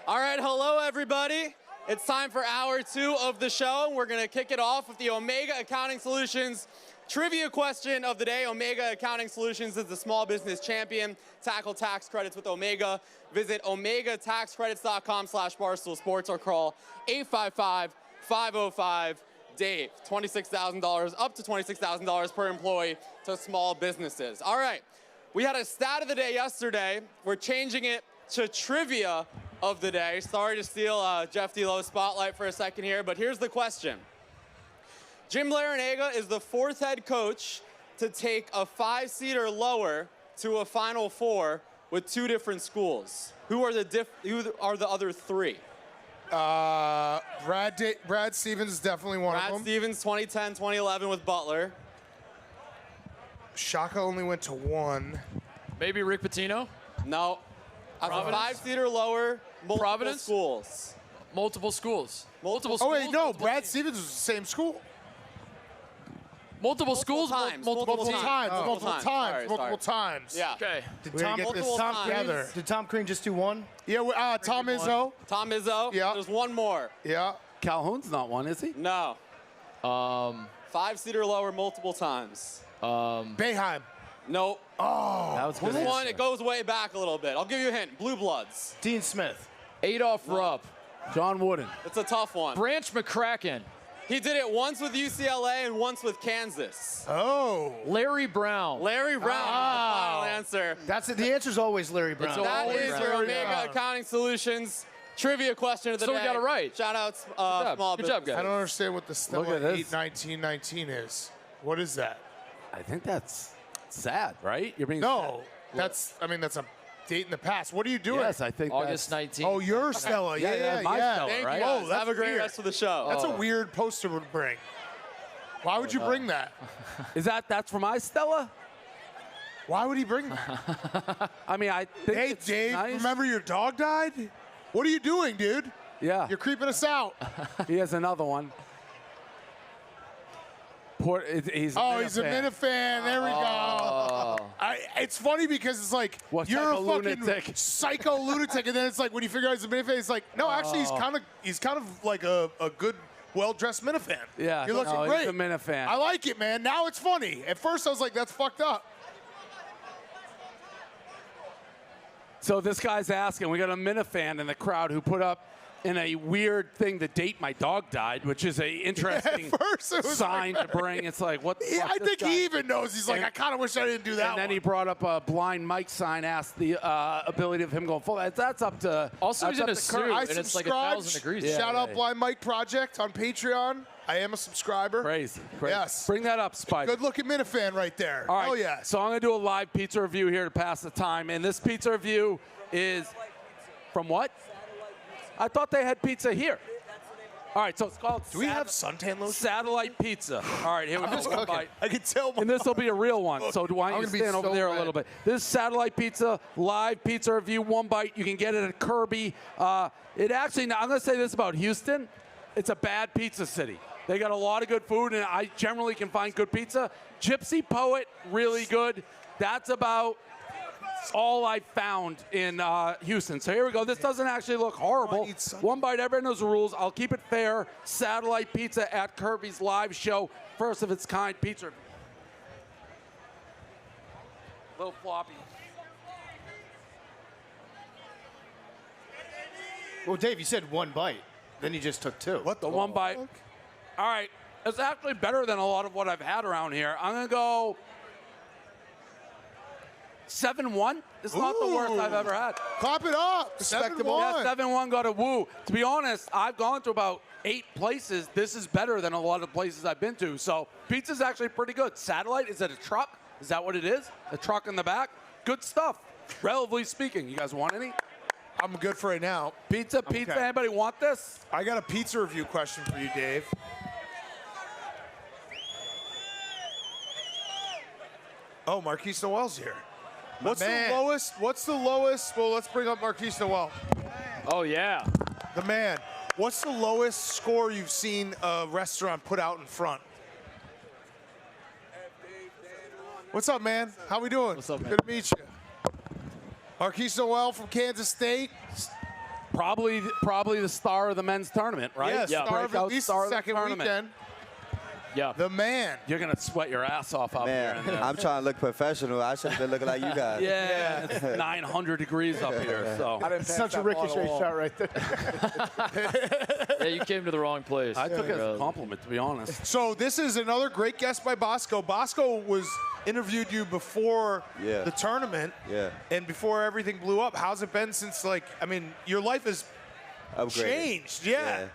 All right, hello, everybody. It's time for hour 2 of the show. We're going to kick it off with the Omega Accounting Solutions trivia question of the day. Omega Accounting Solutions is the small business champion. Tackle tax credits with Omega. Visit OmegaTaxCredits.com/Barstool Sports or call 855-505-DAVE. $26,000, up to $26,000 per employee to small businesses. All right, we had a stat of the day yesterday. We're changing it to trivia of the day. Sorry to steal Jeff Delo's spotlight for a second here, but here's the question. Jim Larinaga is the 4th head coach to take a 5-seed or lower to a Final Four with 2 different schools. Who are the other 3? Brad Stevens is definitely one of them. Brad Stevens, 2010, 2011 with Butler. Shaka only went to 1. Maybe Rick Pitino? No. A 5-seed or lower, multiple schools. Multiple schools. Multiple Oh, wait, schools, no. multiple Brad teams. Stevens was the same school. Multiple schools? times. Multiple times. Sorry. Multiple times. Yeah. Okay. We're gonna get this together. Did Tom Crean just do 1? Yeah, Tom Izzo. Tom Izzo. Yeah. There's one more. Yeah. Calhoun's not one, is he? No. 5-seed or lower multiple times. Boeheim. Nope. Oh. That was This good. one, it goes way back a little bit. I'll give you a hint. Blue Bloods. Dean Smith. Adolph Rupp. John Wooden. It's a tough one. Branch McCracken. He did it once with UCLA and once with Kansas. Oh. Larry Brown. Larry Brown is the final answer. That's it. The answer's always Larry Brown. That always is your Larry Omega Brown. Accounting Solutions trivia question of the So day. we got it right. Shout out small Good job, business. I don't understand what the Look Stella at this. 8-19-19 is. What is that? I think that's sad, right? You're being No. That's a date in the past. What are you doing? Yes, I think August that's 19th. Oh, your Stella. Yeah. my Stella, Thank right? you guys. Oh, that's Have a great weird. rest of the show. That's a weird poster to bring. Why would you bring that? Is that's for my Stella? Why would he bring that? I mean, I think Hey, it's Dave, nice. remember your dog died? What are you doing, dude? Yeah. You're creeping us out. He has another one. He's a Minifan. There we go. It's funny because it's like What you're type a of fucking lunatic? psycho lunatic, and then it's like when you figure out he's a Minifan, it's like no, actually he's kind of like a good, well-dressed Minifan. Yeah, you're looking no, great. he's a Minifan. I like it, man. Now it's funny. At first I was like, that's fucked up. So this guy's asking, we got a Minifan in the crowd who put up in a weird thing the date my dog died, which is a interesting first it was sign to bring. It's like, what the fuck I this think guy? he even knows. He's like, I kind of wish I didn't do that And then one. he brought up a blind Mike sign, asked the ability of him going full. That's up to. Also, that's he's in up a to suit, Kurt. I and it's like subscribed. 1,000 degrees. Yeah. Shout out Blind Mike Project on Patreon. I am a subscriber. Crazy. Yes. Bring that up, Spider. Good looking Minifan right there. All right. Oh, yeah. So I'm going to do a live pizza review here to pass the time. And this pizza review is from what? I thought they had pizza here. All right, so it's called. Do we have suntan lotion? Satellite pizza. All right, here we go. One bite. I can tell. And this will be a real one. So why don't you stand over there a little bit? This is Satellite Pizza, live pizza review, one bite. You can get it at Kirby. It actually, now I'm going to say this about Houston. It's a bad pizza city. They got a lot of good food, and I generally can find good pizza. Gypsy Poet, really good. That's about all I found in Houston. So here we go. This doesn't actually look horrible. One bite, everyone knows the rules. I'll keep it fair. Satellite Pizza at Kirby's live show. First of its kind pizza. Little floppy. Well, Dave, you said one bite. Then you just took 2. What the one bite? All right. It's actually better than a lot of what I've had around here. I'm going to go 7-1. It's not the worst I've ever had. Clap it up. Respectable. Yeah, 7-1 got a woo. To be honest, I've gone to about 8 places. This is better than a lot of places I've been to. So pizza's actually pretty good. Satellite, is it a truck? Is that what it is? A truck in the back? Good stuff, relatively speaking. You guys want any? I'm good for right now. Pizza. Okay. Anybody want this? I got a pizza review question for you, Dave. Oh, Markquis Nowell's here. What's the lowest? What's the lowest? Well, let's bring up Markquis Nowell. Oh, yeah. The man. What's the lowest score you've seen a restaurant put out in front? What's up, man? How we doing? What's up, man? Good to meet you. Markquis Nowell from Kansas State. Probably the star of the men's tournament, right? Yeah, star of at least the second tournament. weekend. Yeah. The man. You're going to sweat your ass off out Man, there. I'm trying to look professional. I should have been looking like you guys. Yeah, it's 900 degrees up here. So Such a ricochet shot right there. Yeah, you came to the wrong place. I took it as a compliment, to be honest. So this is another great guest by Bosco. Bosco interviewed you before the tournament and before everything blew up. How's it been since, your life has changed? Yeah,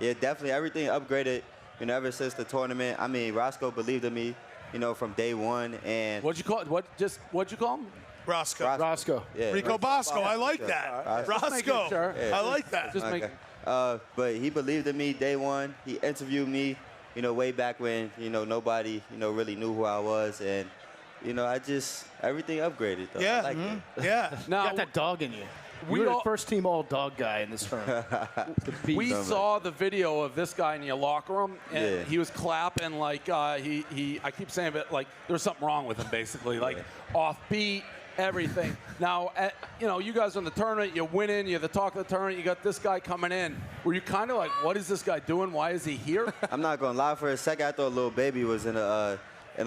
definitely. Everything upgraded, ever since the tournament. I mean, Roscoe believed in me, from day one. And what'd you call it? What'd you call him? Roscoe. Yeah. Rico Bosco. I like that. Roscoe. Sure. I like that. But he believed in me day one. He interviewed me, way back when, nobody, really knew who I was. And, everything upgraded, though. Yeah. I like it. Yeah. You got that dog in you. We You're all- the first team all dog guy in this tournament. We saw the video of this guy in your locker room, and Yeah. he was clapping like he. I keep saying it like there's something wrong with him, basically, like offbeat, everything. Now, you guys are in the tournament, you're winning, you're the talk of the tournament. You got this guy coming in. Were you kind of like, what is this guy doing? Why is he here? I'm not going to lie. For a second, I thought Lil Baby was in the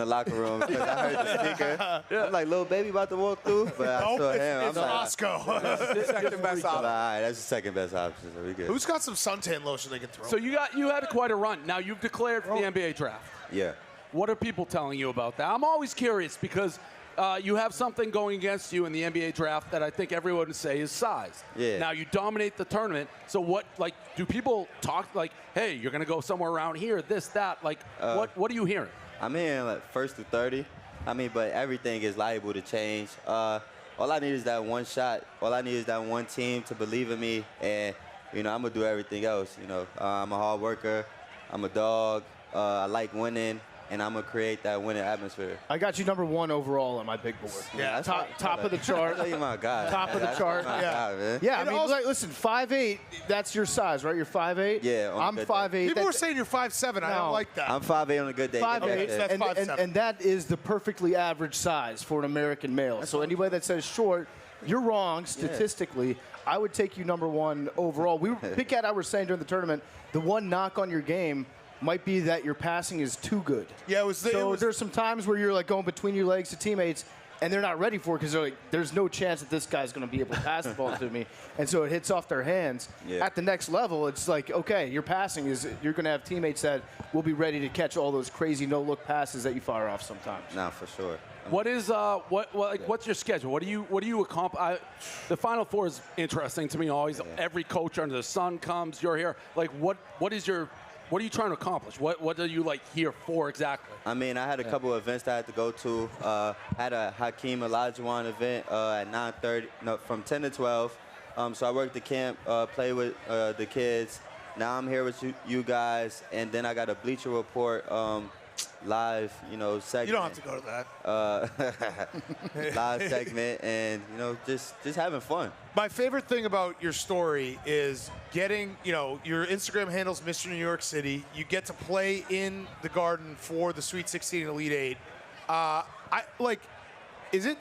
locker room because I heard the speaker. I'm like, Lil Baby about to walk through, but I saw him. It's I'm like, Roscoe. second best option. All right, that's the second best option, so we good. Who's got some suntan lotion they can throw? So you had quite a run. Now you've declared for the NBA draft. Yeah. What are people telling you about that? I'm always curious because you have something going against you in the NBA draft that I think everyone would say is size. Yeah. Now you dominate the tournament. So what, do people talk like, hey, you're going to go somewhere around here, this, that? What are you hearing? I'm hearing first to 30. But everything is liable to change. All I need is that one shot. All I need is that one team to believe in me, and I'm gonna do everything else. I'm a hard worker. I'm a dog. I like winning, and I'm gonna create that winning atmosphere. I got you number 1 overall on my big board. Yeah, top of the chart. That's my guy. Top of the chart. Man. Yeah, listen, 5'8", that's your size, right? You're 5'8"? Yeah, I'm 5'8". People were saying you're 5'7". I don't like that. I'm 5'8" on a good day. 5'8", That's 5'7". and that is the perfectly average size for an American male. So anybody that says short, you're wrong statistically. I would take you number 1 overall. Big Cat, I was saying during the tournament, the one knock on your game might be that your passing is too good. Yeah, there's some times where you're going between your legs to teammates, and they're not ready for it because they're like, there's no chance that this guy's going to be able to pass the ball to me. And so it hits off their hands. Yeah. At the next level, it's like, okay, your passing you're going to have teammates that will be ready to catch all those crazy no-look passes that you fire off sometimes. Nah, for sure. What is what's your schedule? What do you accomplish? The Final Four is interesting to me always. Every coach under the sun comes. You're here. What are you trying to accomplish? What are you here for exactly? I had a couple of events that I had to go to. Had a Hakeem Olajuwon event at 9:30, from 10 to 12. So I worked the camp, play with the kids. Now I'm here with you guys, and then I got a Bleacher Report live, segment. You don't have to go to that. Live segment, and just having fun. My favorite thing about your story is getting, your Instagram handle's Mr. New York City. You get to play in the Garden for the Sweet 16 Elite 8.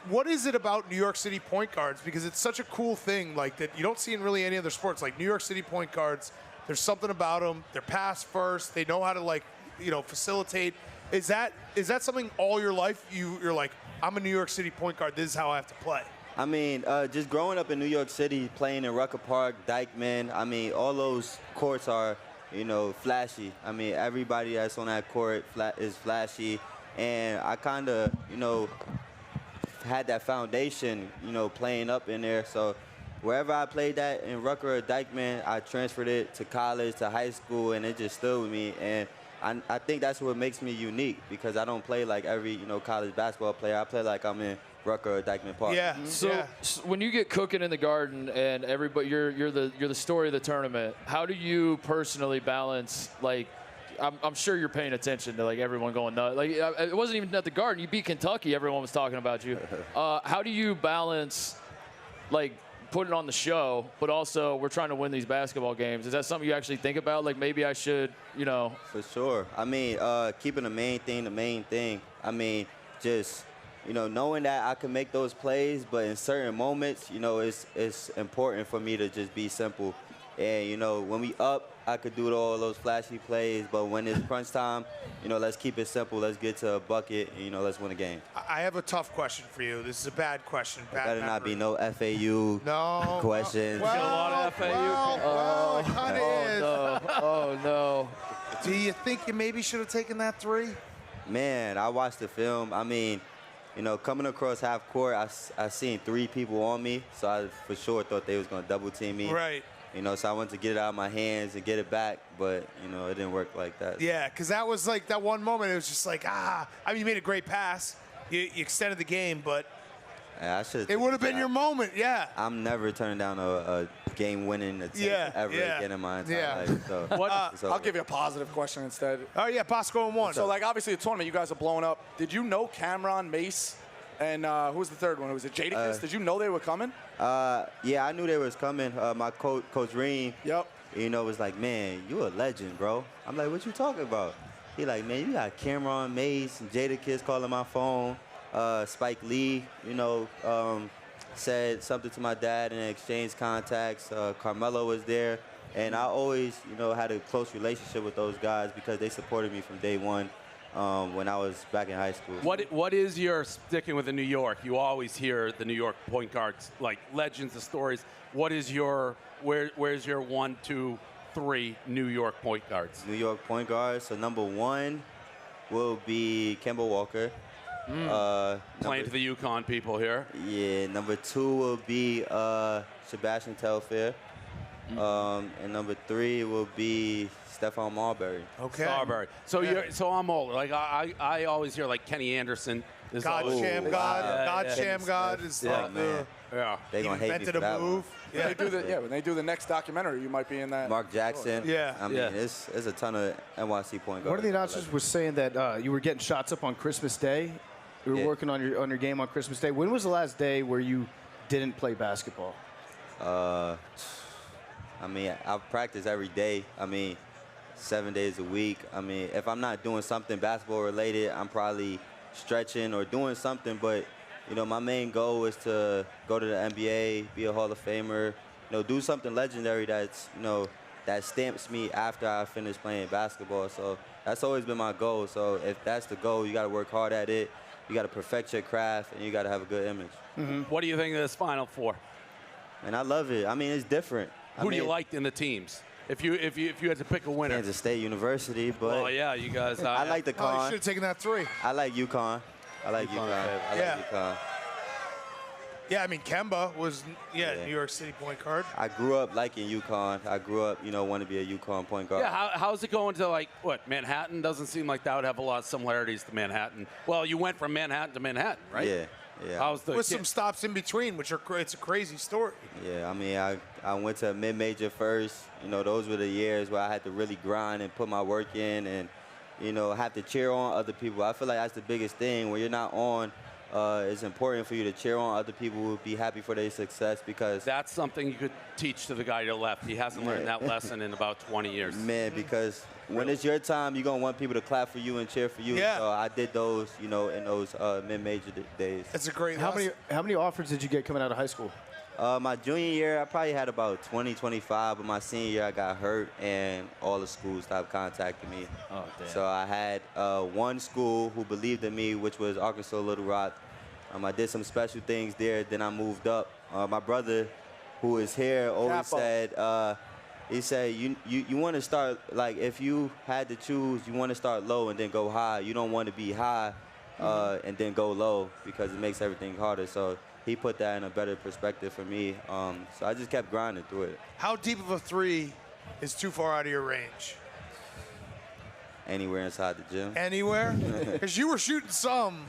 What is it about New York City point guards? Because it's such a cool thing, that you don't see in really any other sports. Like New York City point guards, there's something about them. They're pass first. They know how to facilitate. Is that something all your life you're like, I'm a New York City point guard. This is how I have to play. Just growing up in New York City, playing in Rucker Park, Dykeman, all those courts are, flashy. Everybody that's on that court is flashy. And I kind of, had that foundation, playing up in there. So wherever I played that in Rucker or Dykeman, I transferred it to college, to high school, and it just stood with me. And I think that's what makes me unique, because I don't play like every, college basketball player. I play like I'm in Rucker or Dykeman Park. Yeah. So when you get cooking in the Garden and everybody, you're the story of the tournament. How do you personally balance I'm sure you're paying attention to like everyone going nuts. Like it wasn't even at the Garden. You beat Kentucky. Everyone was talking about you. How do you balance like putting on the show, but also we're trying to win these basketball games? Is that something you actually think about? Like maybe I should, you know? For sure. I mean, keeping the main thing. I mean, just, you know, knowing that I can make those plays, but in certain moments, you know, it's important for me to just be simple. And, you know, when we up, I could do all those flashy plays, but when it's crunch time, you know, let's keep it simple. Let's get to a bucket, and, you know, let's win a game. I have a tough question for you. This is a bad question. Better not be no FAU questions. Well, a lot of FAU. Well, it kind of is. No. Oh, no. Do you think you maybe should have taken that 3? Man, I watched the film. I mean, you know, coming across half court, I seen 3 people on me, so I for sure thought they was going to double team me. Right. You know, so I wanted to get it out of my hands and get it back, but, you know, it didn't work like that. Yeah, because that was like that one moment. It was just like, I mean, you made a great pass. You extended the game, but Yeah, I should. it would have been your moment. Yeah. I'm never turning down a game-winning attempt ever again in my entire life. So I'll give you a positive question instead. Oh, yeah, Bosco and 1. So, like, obviously, the tournament, you guys are blowing up. Did you know Cameron, Mace, and who was the third one? Was it Jadakiss? Did you know they were coming? Yeah, I knew they was coming. My coach Reem, you know, was like, man, you a legend, bro. I'm like, what you talking about? He like, man, you got Cameron, Mace, and Jadakiss calling my phone. Spike Lee, you know, said something to my dad and exchanged contacts. Carmelo was there. And I always, you know, had a close relationship with those guys because they supported me from day one. When I was back in high school. What is your, sticking with the New York, you always hear the New York point guards, like legends of stories. What is your, where's your 1, 2, 3 New York point guards? New York point guards, so number 1 will be Kemba Walker. Playing to the UConn people here. Yeah, number 2 will be Sebastian Telfair. And number 3 will be Stephon Marbury. Okay. Marbury. So so I'm older. Like I always hear like Kenny Anderson. God Sham God is like the They gonna hate me for that move. Yeah. When they do the next documentary, you might be in that. Mark Jackson. Yeah. I mean, it's a ton of NYC point guards. One of the announcers was saying that you were getting shots up on Christmas Day. You were working on your game on Christmas Day. When was the last day where you didn't play basketball? I mean, I practice every day. I mean, 7 days a week. I mean, if I'm not doing something basketball related, I'm probably stretching or doing something. But, you know, my main goal is to go to the NBA, be a Hall of Famer, you know, do something legendary that's, you know, that stamps me after I finish playing basketball. So that's always been my goal. So if that's the goal, you got to work hard at it. You got to perfect your craft, and you got to have a good image. Mm-hmm. What do you think of this Final Four? And I love it. I mean, it's different. Who do you like in the teams? If you had to pick a winner. Kansas State University, but well, yeah, you guys. I like the con. Oh, you should have taken that 3. I like UConn. I like UConn. Yeah, I mean, Kemba was, New York City point guard. I grew up liking UConn. I grew up, you know, wanting to be a UConn point guard. Yeah, how's it going to, like, what, Manhattan? Doesn't seem like that would have a lot of similarities to Manhattan. Well, you went from Manhattan to Manhattan, right? Yeah. How's the With some stops in between, which are it's a crazy story. Yeah, I mean, I went to a mid-major first. You know, those were the years where I had to really grind and put my work in and, you know, have to cheer on other people. I feel like that's the biggest thing. When you're not on, it's important for you to cheer on other people who will be happy for their success because that's something you could teach to the guy to your left. He hasn't learned that lesson in about 20 years. Man, because when it's your time, you're going to want people to clap for you and cheer for you. Yeah. So I did those, you know, in those mid-major days. That's a great How many offers did you get coming out of high school? My junior year, I probably had about 20, 25, but my senior year, I got hurt, and all the schools stopped contacting me. Oh, damn. So I had one school who believed in me, which was Arkansas Little Rock. I did some special things there. Then I moved up. My brother, who is here, always said, he said, you want to start, like, if you had to choose, you want to start low and then go high. You don't want to be high and then go low because it makes everything harder. So he put that in a better perspective for me. So I just kept grinding through it. How deep of a 3 is too far out of your range? Anywhere inside the gym. Anywhere? Because you were shooting some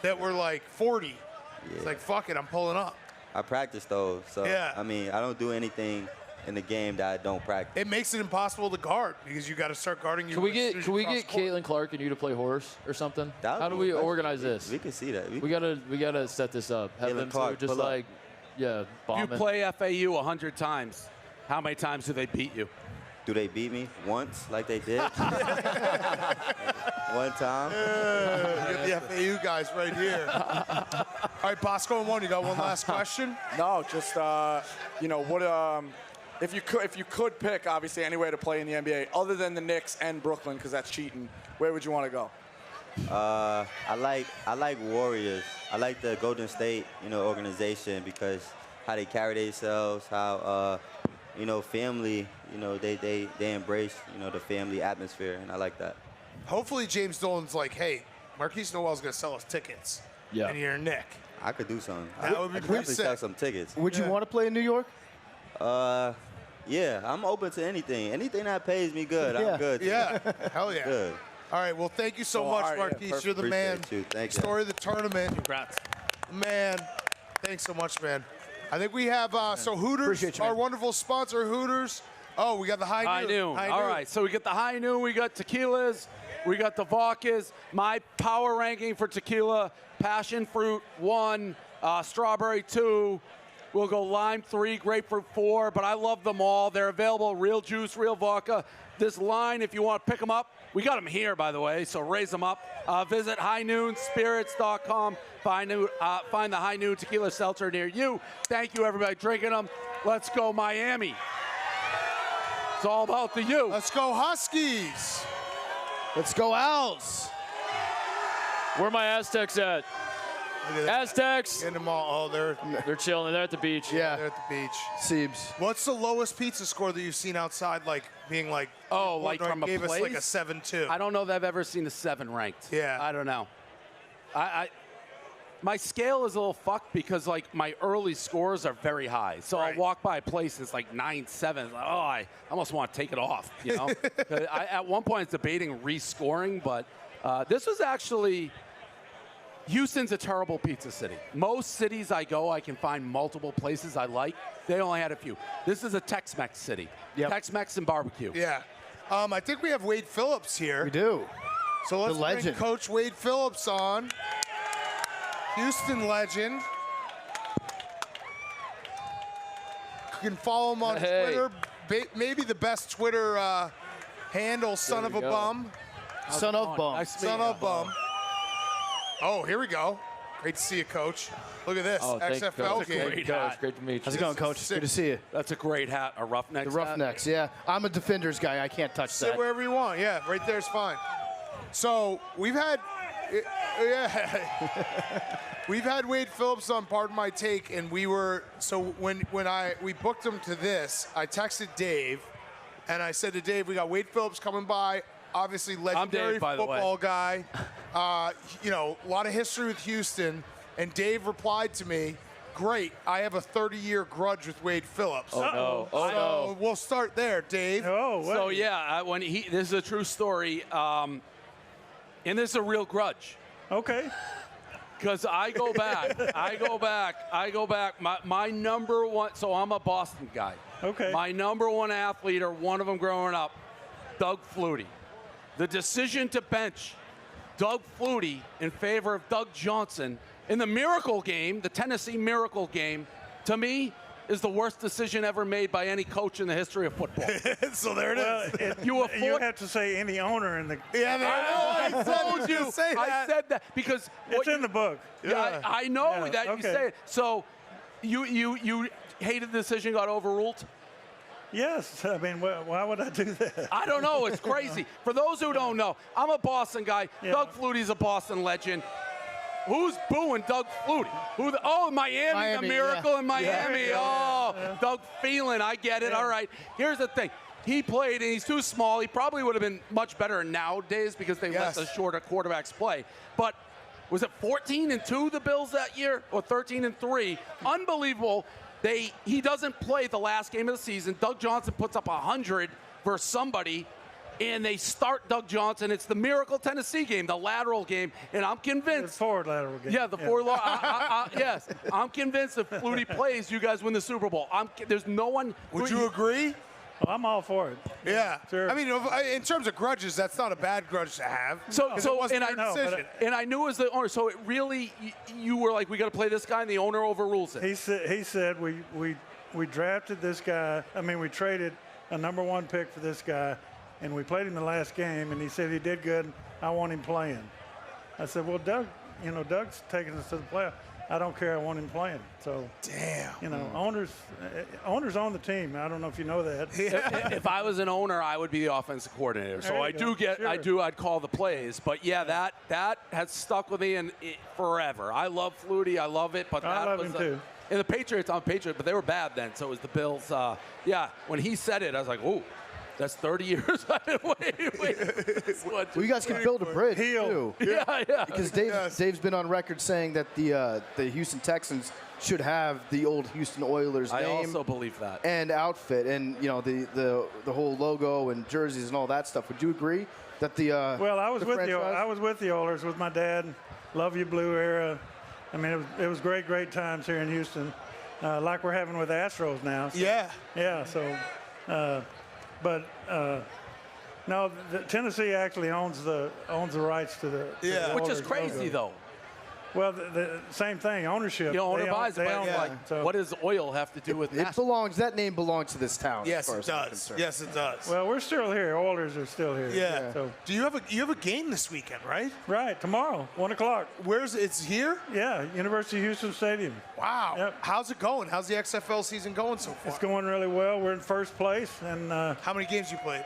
that were like 40. Yeah. It's like, fuck it, I'm pulling up. I practice those. So, yeah. I mean, I don't do anything in the game that I don't practice. It makes it impossible to guard because you got to start guarding you. Can we get Caitlin Clark and you to play horse or something? How do we organize this? We can see that. We gotta set this up. Have them Clark, just like, bomb You it. play FAU 100 times. How many times do they beat you? Do they beat me once like they did? One time. You get the FAU guys right here. All right, Bosco and 1, you got one last question? No, just what if you could pick obviously any way to play in the NBA other than the Knicks and Brooklyn because that's cheating, where would you want to go? I like Warriors. I like the Golden State, organization because how they carry themselves, how family, they embrace, the family atmosphere, and I like that. Hopefully James Dolan's like, hey, Markquis Nowell's going to sell us tickets. Yeah. And you're Nick. I could do something. That would be I could pretty definitely sick. sell some tickets. Would you want to play in New York? Yeah, I'm open to anything. Anything that pays me good, I'm good. Yeah, hell yeah. Good. All right, well, thank you so Oh, much, all right, yeah, Markquis. perfect. You're the man. Appreciate you. Thank you. Story of the tournament. Congrats. Man, thanks so much, man. I think we have, so Hooters, Appreciate you, our man. wonderful sponsor, Hooters. Oh, we got the high noon. All right, so we get the high noon. We got tequilas. We got the vodkas. My power ranking for tequila: passion fruit 1, strawberry 2. We'll go lime 3, grapefruit 4. But I love them all. They're available. Real juice, real vodka. This line, if you want to pick them up, we got them here, by the way. So raise them up. Visit highnoonspirits.com. Find the High Noon Tequila Seltzer near you. Thank you, everybody, drinking them. Let's go, Miami. It's all about the U. Let's go, Huskies. Let's go, Owls. Where are my Aztecs at? Aztecs. In the mall. Oh, they're chilling. They're at the beach. Yeah, they're at the beach. Seems. What's the lowest pizza score that you've seen outside, like being like? Oh, like Portnoy from a gave place? us like a 7-2. I don't know that I've ever seen a 7 ranked. Yeah. I don't know. My scale is a little fucked because like my early scores are very high. So I'll walk by a place that's like 9-7. Like, oh, I almost want to take it off. You know. At one point, I was debating rescoring, but this was actually. Houston's a terrible pizza city. Most cities I go, I can find multiple places I like. They only had a few. This is a Tex-Mex city. Tex-Mex and barbecue. Yeah. I think we have Wade Phillips here. We do. So let's The bring legend. Coach Wade Phillips on. Houston legend. You can follow him on Twitter. Maybe the best Twitter handle, son of a bum. Son of bum. Son of bum. Oh, here we go. Great to see you, Coach. Look at this. Oh, thank you, XFL Coach. game. Great hat. Great to meet you. How's it going, Coach? Good to see you. That's a great hat. A Roughnecks The Roughnecks, yeah. I'm a Defenders guy. I can't touch Sit that. wherever you want. Yeah, right there's fine. So we've had, we've had Wade Phillips on Pardon My Take, and we were when we booked him to this, I texted Dave, and I said to Dave, we got Wade Phillips coming by. Obviously, legendary Dave, by the way. football guy. A lot of history with Houston. And Dave replied to me, great, I have a 30-year grudge with Wade Phillips. Oh, no. Oh, so no. we'll start there, Dave. So, yeah, this is a true story. And this is a real grudge. Okay. Because I go back. My number one, so I'm a Boston guy. Okay. My number one athlete, or one of them growing up, Doug Flutie. The decision to bench Doug Flutie in favor of Doug Johnson in the Miracle game, the Tennessee Miracle game, to me, is the worst decision ever made by any coach in the history of football. So there it is. You have to say any owner in the. Yeah, I told you. Say that. I said that because it's in the book. Yeah, I know that okay. you say it. So you hated the decision, got overruled? Yes. I mean, why would I do that? I don't know. It's crazy. For those who don't know, I'm a Boston guy. Yeah. Doug Flutie's a Boston legend. Who's booing Doug Flutie? Miami, the Miracle in Miami. Doug Phelan, I get it. All right. Here's the thing. He played, and he's too small. He probably would have been much better nowadays because they let the shorter quarterbacks play. But was it 14-2 the Bills that year, or 13-3? Unbelievable. He doesn't play the last game of the season. Doug Johnson puts up 100 versus somebody. and they start Doug Johnson. It's the Miracle Tennessee game, the lateral game, and I'm convinced. The forward lateral game. Yeah, the forward. Yes, I'm convinced if Flutie plays, you guys win the Super Bowl. There's no one. Would you agree? Well, I'm all for it. Yeah. Sure. I mean, in terms of grudges, that's not a bad grudge to have. And I knew as the owner, so it really, you were like, we got to play this guy, and the owner overrules it. He said we drafted this guy. I mean, we traded a #1 pick for this guy, and we played him the last game, and he said he did good. I want him playing. I said, well, Doug's taking us to the playoffs. I don't care. I want him playing. So, damn. Owners own the team. I don't know if you know that. If I was an owner, I would be the offensive coordinator. So I'd call the plays. But yeah, that has stuck with me forever. I love Flutie. I love it. But I love him too. And the Patriots, I'm Patriot, but they were bad then. So it was the Bills. When he said it, I was like, oh. That's 30 years. Wait. Well, you guys can build a bridge too. Yeah. Because Dave's been on record saying that the Houston Texans should have the old Houston Oilers name. I also believe that. And outfit, and the whole logo and jerseys and all that stuff. Would you agree that the Well, I was with the Oilers with my dad. Love You Blue era. I mean, it was great times here in Houston, like we're having with the Astros now. So, yeah. So. But no, Tennessee actually owns the rights to the which is crazy logo. though. Well, the same thing, ownership. The owner buys it, so. What does oil have to do with that name belongs to this town. Yes, it does. Yes, it does. Well, we're still here. Oilers are still here. Yeah. So. Do you have a game this weekend, right? Right, tomorrow, 1:00. It's here? Yeah, University of Houston Stadium. Wow. Yep. How's it going? How's the XFL season going so far? It's going really well. We're in first place. And how many games you played?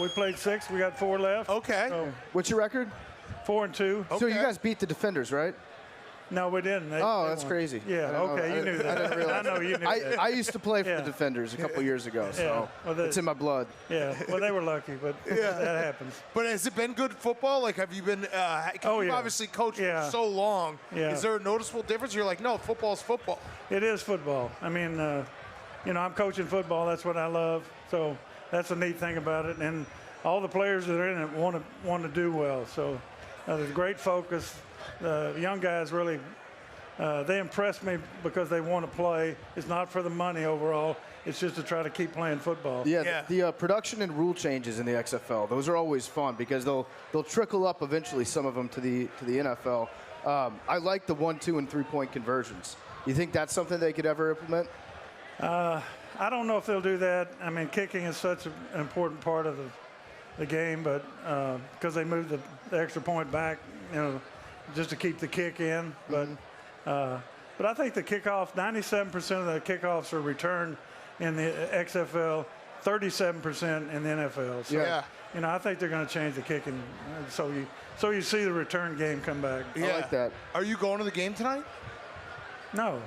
We played 6. We got 4 left. Okay. So what's your record? 4-2. So you guys beat the Defenders, right? No, we didn't. They that's won. crazy. Yeah, okay, you knew that. I didn't realize. I know you knew that. I used to play for the Defenders a couple years ago, so it's in my blood. Yeah, well, they were lucky, but that happens. But has it been good football? Like, have you been you've obviously coached for so long. Yeah. Is there a noticeable difference? You're like, no, football's football. It is football. I mean, I'm coaching football. That's what I love. So that's a neat thing about it. And all the players that are in it want to do well. So there's great focus. The young guys really, they impress me because they want to play. It's not for the money overall. It's just to try to keep playing football. Yeah. The production and rule changes in the XFL, those are always fun because they'll trickle up eventually, some of them to the NFL. I like the 1, 2, and 3-point conversions. You think that's something they could ever implement? I don't know if they'll do that. I mean, kicking is such an important part of the game, but because they moved the extra point back, just to keep the kick in. But I think the kickoff, 97% of the kickoffs are returned in the XFL, 37% in the NFL. So, I think they're going to change the kicking, so you see the return game come back. Yeah. I like that. Are you going to the game tonight? No.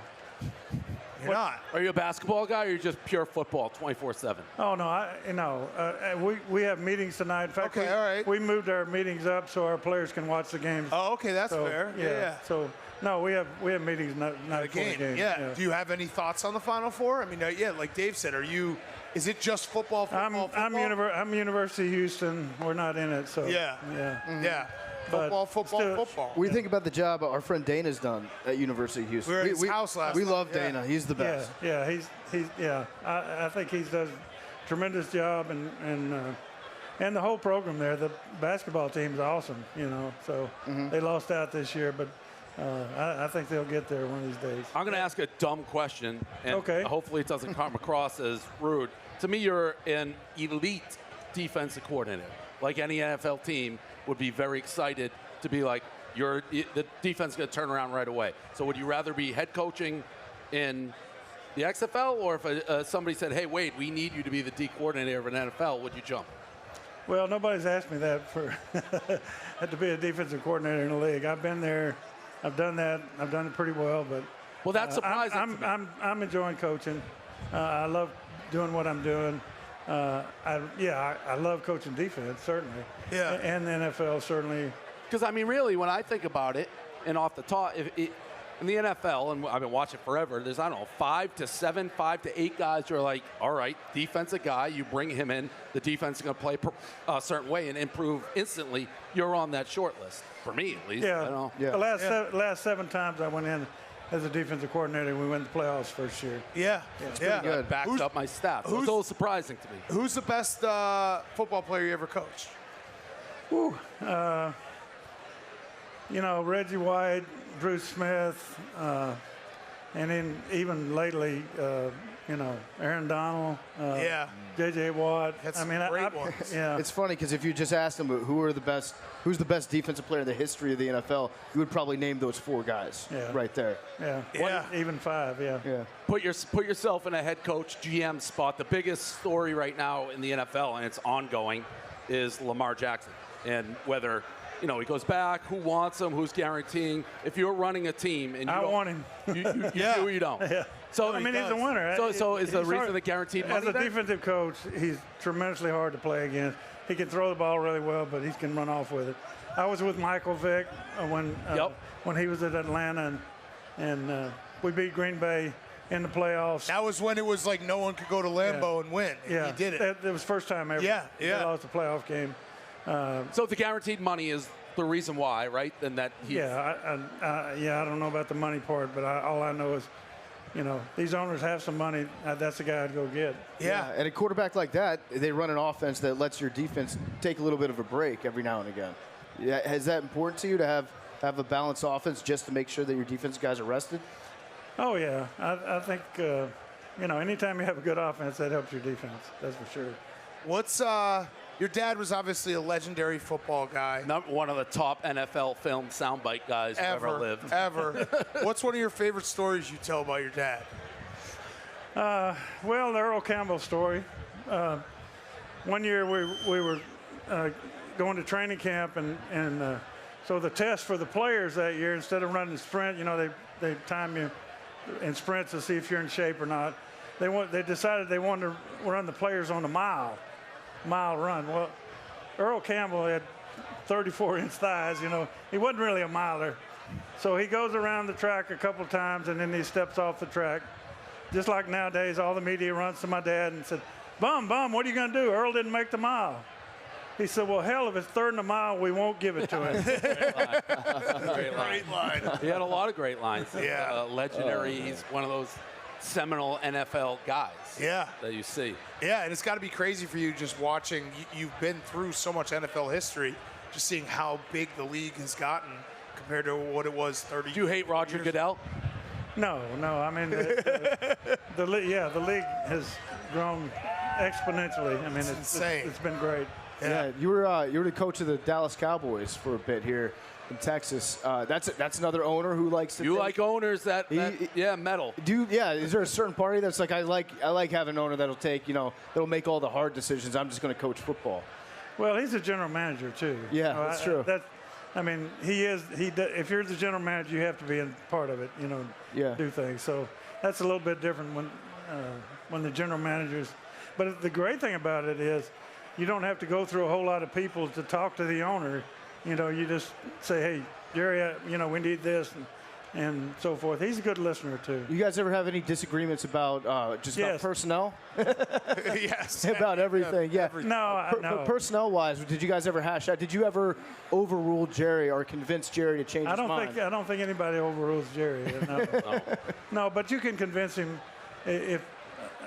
You're not. Are you a basketball guy, or are you just pure football, 24/7? Oh no, we have meetings tonight. In fact, all right. We moved our meetings up so our players can watch the games. Oh, okay, that's fair. Yeah. So no, we have meetings not before the game. Yeah. Do you have any thoughts on the Final Four? I mean, like Dave said, is it just football? I'm University of Houston. We're not in it, so yeah. Football. We think about the job our friend Dana's done at University of Houston. We were at his house last We night. love Dana. He's the best. Yeah, I think he does a tremendous job, and the whole program there. The basketball team's awesome, So they lost out this year, but I think they'll get there one of these days. I'm going to ask a dumb question, and hopefully it doesn't come across as rude. To me, you're an elite defensive coordinator. Like any NFL team would be very excited to be like, the defense is going to turn around right away. So would you rather be head coaching in the XFL, or if somebody said, hey, wait, we need you to be the D coordinator of an NFL, would you jump? Well, nobody's asked me that to be a defensive coordinator in the league. I've been there. I've done that. I've done it pretty well, but that's surprising. I'm enjoying coaching. I love doing what I'm doing. I love coaching defense, certainly. Yeah. And the NFL, certainly. Because, I mean, really, when I think about it, and off the top, in the NFL, and I've been watching forever, there's, I don't know, 5 to 7, 5 to 8 guys who are like, all right, defensive guy, you bring him in, the defense is going to play a certain way and improve instantly. You're on that short list, for me at least. Yeah. I don't know. The last 7 times I went in as a defensive coordinator, we went to the playoffs first year. Yeah. Good. That backed up my stats. It was a little surprising to me. Who's the best football player you ever coached? You know, Reggie White, Bruce Smith, and then even lately, you know, Aaron Donald, J.J. Watt. That's great ones. Yeah. It's funny because if you just asked them who's the best defensive player in the history of the NFL, you would probably name those 4 guys right there. Yeah. Even 5. Yeah. Put yourself in a head coach GM spot. The biggest story right now in the NFL, and it's ongoing, is Lamar Jackson. And whether, you know, he goes back, who wants him, who's guaranteeing. If you're running a team and you want him. You do or you don't. Yeah. So I mean, he's a winner. So is the reason the guaranteed money as a then? defensive coach, he's tremendously hard to play against. He can throw the ball really well, but he can run off with it. I was with Michael Vick when he was at Atlanta, and we beat Green Bay in the playoffs. That was when it was like no one could go to Lambeau and win. Yeah, he did it. It was first time ever. They lost a playoff game. So the guaranteed money is the reason why, right? And that he's I don't know about the money part, but all I know is, you know, these owners have some money. That's the guy I'd go get. Yeah, and a quarterback like that, they run an offense that lets your defense take a little bit of a break every now and again. Yeah, is that important to you to have a balanced offense just to make sure that your defense guys are rested? Oh yeah, I think you know, anytime you have a good offense, that helps your defense. That's for sure. What's your dad was obviously a legendary football guy. One of the top NFL film soundbite guys who ever lived. Ever. What's one of your favorite stories you tell about your dad? Well, the Earl Campbell story. One year we were going to training camp, and so the test for the players that year, instead of running the sprint, you know, they time you in sprints to see if you're in shape or not. They decided they wanted to run the players on a mile run. Well, Earl Campbell had 34-inch thighs, you know. He wasn't really a miler. So he goes around the track a couple times, and then he steps off the track. Just like nowadays, all the media runs to my dad and said, Bum, what are you going to do? Earl didn't make the mile. He said, well, hell, if it's third and a mile, we won't give it to him. Great line. He had a lot of great lines. Legendary. He's one of those seminal NFL guys that you see. Yeah, and it's got to be crazy for you just watching. You've been through so much NFL history, just seeing how big the league has gotten compared to what it was 30 years. Do you hate Roger Goodell? No. I mean, the league has grown exponentially. I mean, it's insane. It's been great. Yeah, you were the coach of the Dallas Cowboys for a bit here in Texas. That's another owner who likes to. You like owners that meddle. Is there a certain party that's like I like having an owner that'll that'll make all the hard decisions. I'm just going to coach football. Well, he's a general manager too. Yeah, that's true. I mean, he is. If you're the general manager, you have to be in part of it. You know, do things. So that's a little bit different when the general managers. But the great thing about it is, you don't have to go through a whole lot of people to talk to the owner. You know, you just say, hey, Jerry, we need this, and so forth. He's a good listener, too. You guys ever have any disagreements about about personnel? Yes. About everything, No. Personnel-wise, did you guys ever hash out? Did you ever overrule Jerry or convince Jerry to change his mind? I don't think anybody overrules Jerry. No. No, but you can convince him if –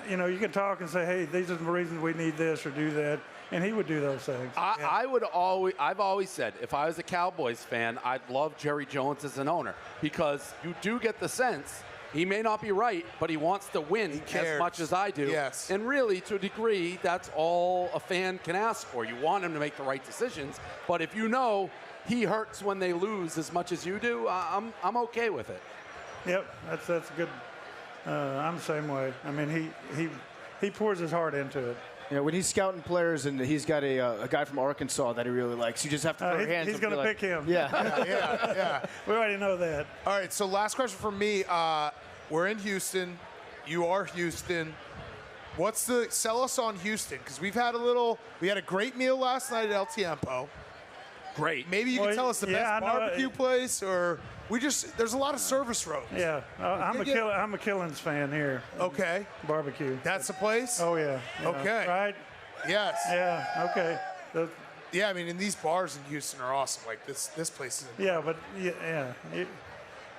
you know, you can talk and say, hey, these are the reasons we need this or do that, and he would do those things. I've always said, if I was a Cowboys fan, I'd love Jerry Jones as an owner, because you do get the sense he may not be right, but he wants to win as much as I do. Yes. And really, to a degree, that's all a fan can ask for. You want him to make the right decisions, but if you know he hurts when they lose as much as you do, I'm okay with it. Yep, that's good. I'm the same way. I mean, he pours his heart into it. Yeah, when he's scouting players and he's got a guy from Arkansas that he really likes, you just have to throw your hands up. He's going to pick him. Yeah. We already know that. All right, so last question for me. We're in Houston. You are Houston. Sell us on Houston, because we had a great meal last night at El Tiempo. great. Maybe you can tell us the best barbecue place, or there's a lot of service roads. Yeah, I'm a Killings fan here. Okay. Barbecue. That's the place? Oh, yeah. Okay. Right? Yes. Yeah, okay. Yeah, I mean, and these bars in Houston are awesome. Like this place is. Yeah, but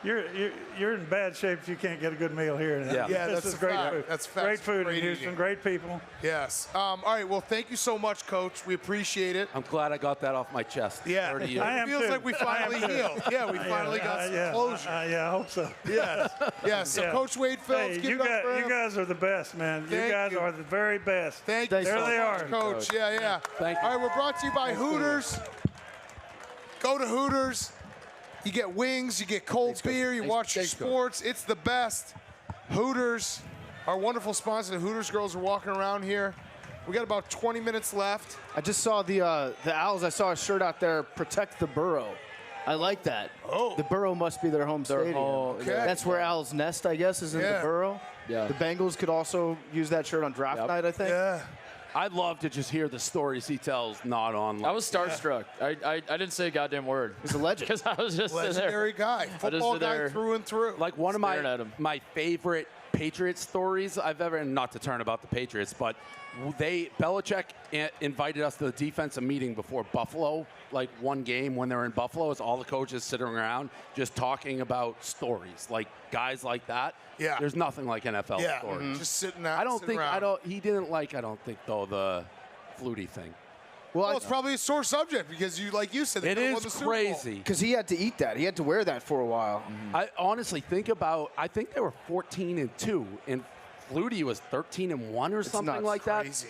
you're in bad shape if you can't get a good meal here. Yeah, this is great food. That's fact. Great food Great in Houston. eating. Great people. Yes. All right. Well, thank you so much, Coach. We appreciate it. I'm glad I got that off my chest. Yeah. 30 years. I am It feels too. like we finally healed. Yeah, we finally got some closure. Yeah, I hope so. Yes. Yes. So, Yeah. Coach Wade Phillips, Hey, give you it up for him. guys are the best, man. You guys are the very best. Thank you. There so they much, are. Coach. Yeah. Thank you. All right, we're brought to you by Hooters. Go to Hooters. You get wings, you get cold beer, you watch your sports. It's the best. Hooters, our wonderful sponsor, the Hooters Girls, are walking around here. We got about 20 minutes left. I just saw the Owls. I saw a shirt out there, Protect the Borough. I like that. Oh. The Borough must be their home stadium. Okay. That's where Owls nest, I guess, is in the Borough. Yeah. The Bengals could also use that shirt on draft night, I think. Yeah. I'd love to just hear the stories he tells not online. I was starstruck. I didn't say a goddamn word. He's a legend. Because I was just Legendary guy. Football guy through and through. Like one of Staring at him. my favorite Patriots stories I've ever, and not to turn about the Patriots, but Belichick invited us to the defensive meeting before Buffalo, like one game when they were in Buffalo. It's all the coaches sitting around just talking about stories, like guys like that. Yeah. There's nothing like NFL stories. Just sitting out. I don't think he didn't like. I don't think though the Flutie thing. Well, it's probably a sore subject because you said they It could've won is the Super Bowl. crazy. Because he had to eat that. He had to wear that for a while. I honestly think about. I think they were 14-2, and Flutie was 13-1 or something nuts. like Crazy.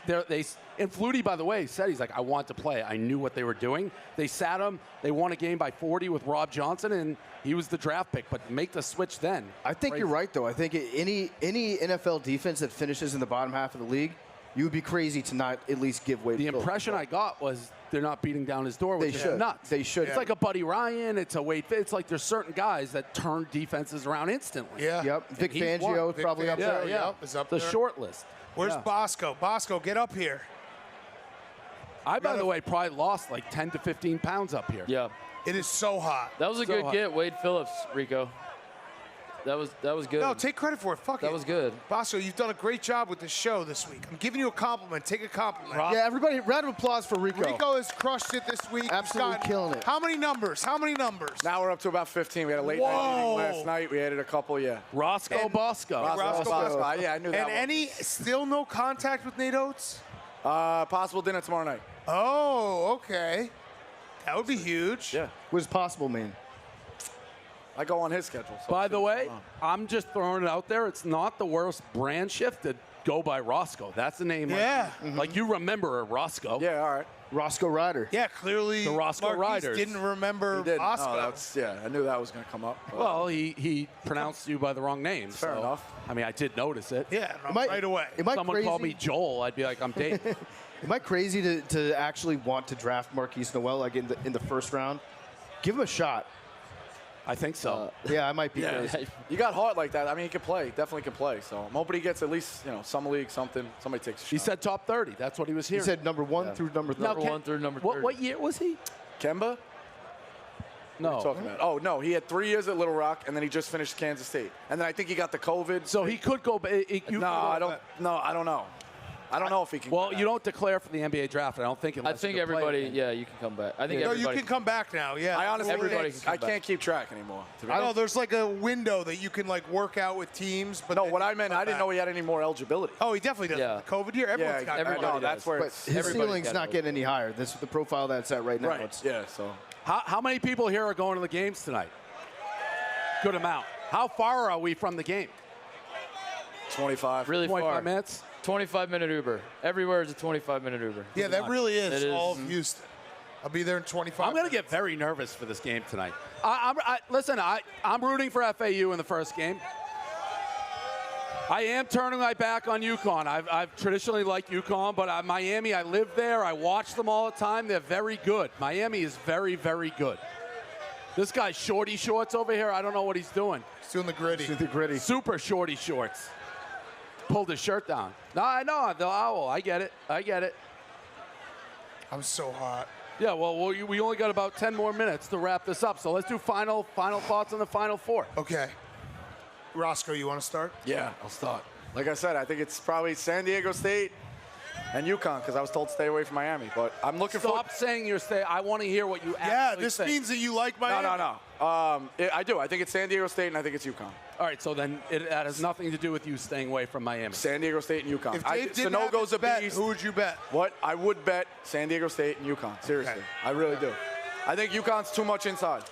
that. And Flutie, by the way, said he's like, I want to play. I knew what they were doing. They sat him. They won a game by 40 with Rob Johnson, and he was the draft pick. But make the switch then. I think you're right, though. I think any NFL defense that finishes in the bottom half of the league, you would be crazy to not at least give Wade. The impression I got was they're not beating down his door, which is nuts. They should. It's like a Buddy Ryan. It's a Wade. It's like there's certain guys that turn defenses around instantly. Yeah. Yep. Vic he's Fangio one. is probably up there. Yeah. Is up The there. short list. Where's Yeah. Bosco? Bosco, get up here. I, by the way, probably lost like 10 to 15 pounds up here. Yeah. It is so hot. That was a good get, Wade Phillips, Rico. That was good. No, take credit for it. Fuck it. That was good. Bosco, you've done a great job with the show this week. I'm giving you a compliment. Take a compliment. Yeah, everybody, round of applause for Rico. Rico has crushed it this week. He's Absolutely got- killing it. How many numbers? How many numbers? Now we're up to about 15. We had a late night meeting last night. We added a couple, Roscoe Bosco. Roscoe Bosco. Yeah, I knew that And one. any still no contact with Nate Oates? Possible dinner tomorrow night. Oh, okay. That would be huge. Yeah. What does possible mean? I go on his schedule. So By the way, I'm just throwing it out there. It's not the worst brand shift to go by Roscoe. That's the name. Yeah. Like you remember a Roscoe. Yeah, all right. Roscoe Ryder. Yeah, clearly The Roscoe Markquis Riders. didn't remember He did. Bosco. I knew that was going to come up. but- Well, he pronounced you by the wrong name. Fair so, enough. I mean, I did notice it. Yeah, right away. Am I Someone crazy? called me Joel, I'd be like, I'm Dave. Am I crazy to actually want to draft Markquis Nowell like in the first round? Give him a shot. I think so. Yeah, I might be crazy. You got heart like that. I mean, he can play. Definitely can play. So I'm hoping he gets at least, some league, something. Somebody takes a shot. He said top 30. That's what he was He hearing. said number 1 through number 30. Number 1 through number 30. What year was he? Kemba? What are you talking about? Oh, no. He had 3 years at Little Rock, and then he just finished Kansas State. And then I think he got the COVID. So he could go. I don't know. I don't know if he can. Well, you don't declare for the NBA draft. I don't think. I unless think you're everybody, playing. yeah, you can come back. I think No, you everybody. can come back now. Yeah. I honestly Everybody can come I back. can't keep track anymore. to be I know honest. there's like a window that you can like work out with teams, but No, then what you I meant, come I didn't back. know he had any more eligibility. Oh, he definitely does. Yeah. The COVID year, everyone's got everybody I know, does. that's where But it's his Everybody's ceiling's got not it. getting any higher. This the profile that's at right now. right. It's, Yeah. So How many people here are going to the games tonight? Good amount. How far are we from the game? 25. Really 25 far. minutes. 25-minute Uber. Everywhere is a 25-minute Uber. Yeah, that really is It is. all of Houston. I'll be there in 25. I'm going to get very nervous for this game tonight. Listen, I'm rooting for FAU in the first game. I am turning my back on UConn. I've traditionally liked UConn, but Miami, I live there. I watch them all the time. They're very good. Miami is very, very good. This guy's shorty shorts over here, I don't know what he's doing. He's doing the gritty. He's the gritty. Super shorty shorts. Pulled his shirt down. No, I know. The owl. I get it. I'm so hot. Yeah, well, we only got about 10 more minutes to wrap this up, so let's do final thoughts on the Final Four. Okay. Roscoe, you want to start? Yeah, I'll start. Like I said, I think it's probably San Diego State and UConn, because I was told to stay away from Miami. But I'm looking for. Stop saying you're staying. I want to hear what you actually Yeah, this think. means that you like Miami. No. I do. I think it's San Diego State, and I think it's UConn. All right, so then that has nothing to do with you staying away from Miami. San Diego State and UConn. If Dave didn't have Sanogo's this a bet, beast. who would you bet? What? I would bet San Diego State and UConn. Seriously. Okay. I really do. I think UConn's too much inside.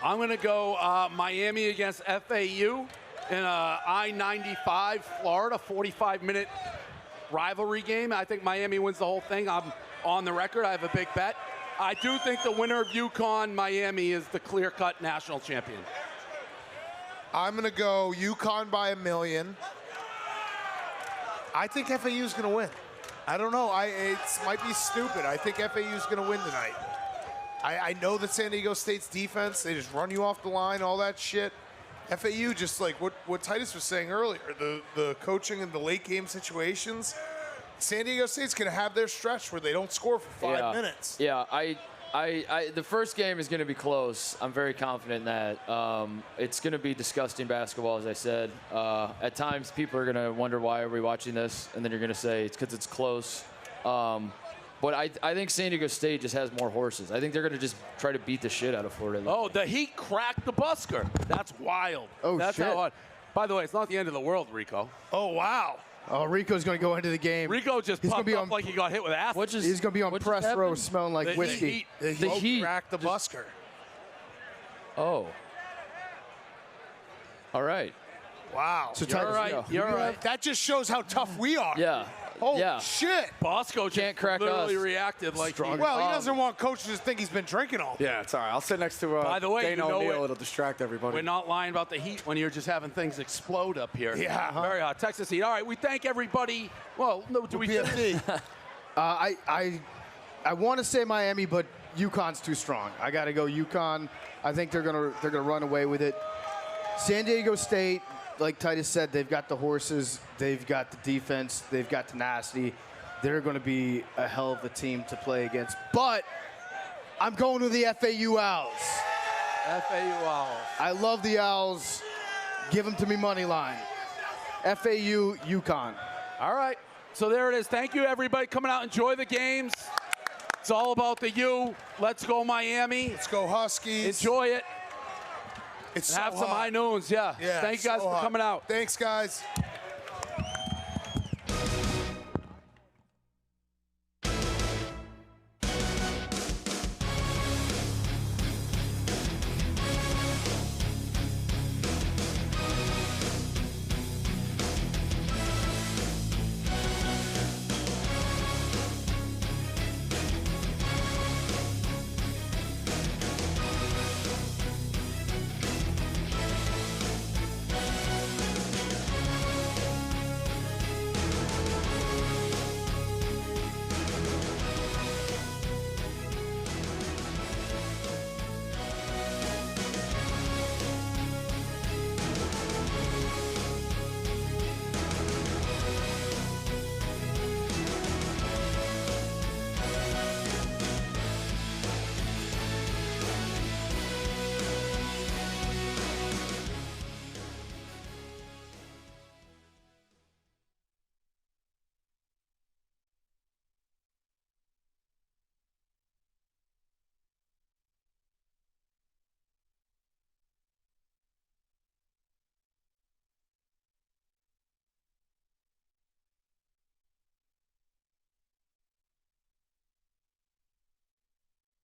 I'm going to go Miami against FAU in a I-95 Florida 45-minute rivalry game. I think Miami wins the whole thing. I'm on the record. I have a big bet. I do think the winner of UConn-Miami is the clear-cut national champion. I'm going to go UConn by 1 million. I think FAU is going to win. I don't know. It might be stupid. I think FAU is going to win tonight. I know that San Diego State's defense, they just run you off the line, all that shit. FAU, just like what Titus was saying earlier, the coaching in the late game situations, San Diego State's going to have their stretch where they don't score for 5 minutes. Yeah, the first game is going to be close. I'm very confident in that. It's going to be disgusting basketball, as I said. At times, people are going to wonder, why are we watching this? And then you're going to say it's because it's close. But I think San Diego State just has more horses. I think they're going to just try to beat the shit out of Florida. Oh, the Heat cracked the Busker. That's wild. Oh, That's shit. How hard. By the way, it's not the end of the world, Rico. Oh, wow. Oh, Rico's going to go into the game. Rico just He's popped gonna be up on, like he got hit with acid. He's going to be on press row smelling like The whiskey. The Heat cracked the Busker. Oh. All right. Wow. So You're right. You're right. That just shows how tough we are. Yeah. Holy Yeah. shit. Bosco Can't crack literally us. reacted like he, Well, he doesn't want coaches to think he's been drinking all day. Yeah, it's all right. I'll sit next to By the way, Dana you know O'Neal. what? It'll distract everybody. We're not lying about the Heat when you're just having things explode up here. Yeah. Very hot. Texas Heat. All right, we thank everybody. Well, no, do we? PFD. I want to say Miami, but UConn's too strong. I got to go UConn. I think they're gonna run away with it. San Diego State, like Titus said, they've got the horses, they've got the defense, they've got tenacity. They're going to be a hell of a team to play against. But I'm going with the FAU Owls. FAU Owls. I love the Owls. Give them to me money line. FAU, UConn. All right. So there it is. Thank you, everybody, coming out. Enjoy the games. It's all about the U. Let's go, Miami. Let's go, Huskies. Enjoy it. It's And have so some hot. high noons. Yeah. Yeah, Thank you guys so for hot. coming out. Thanks, guys.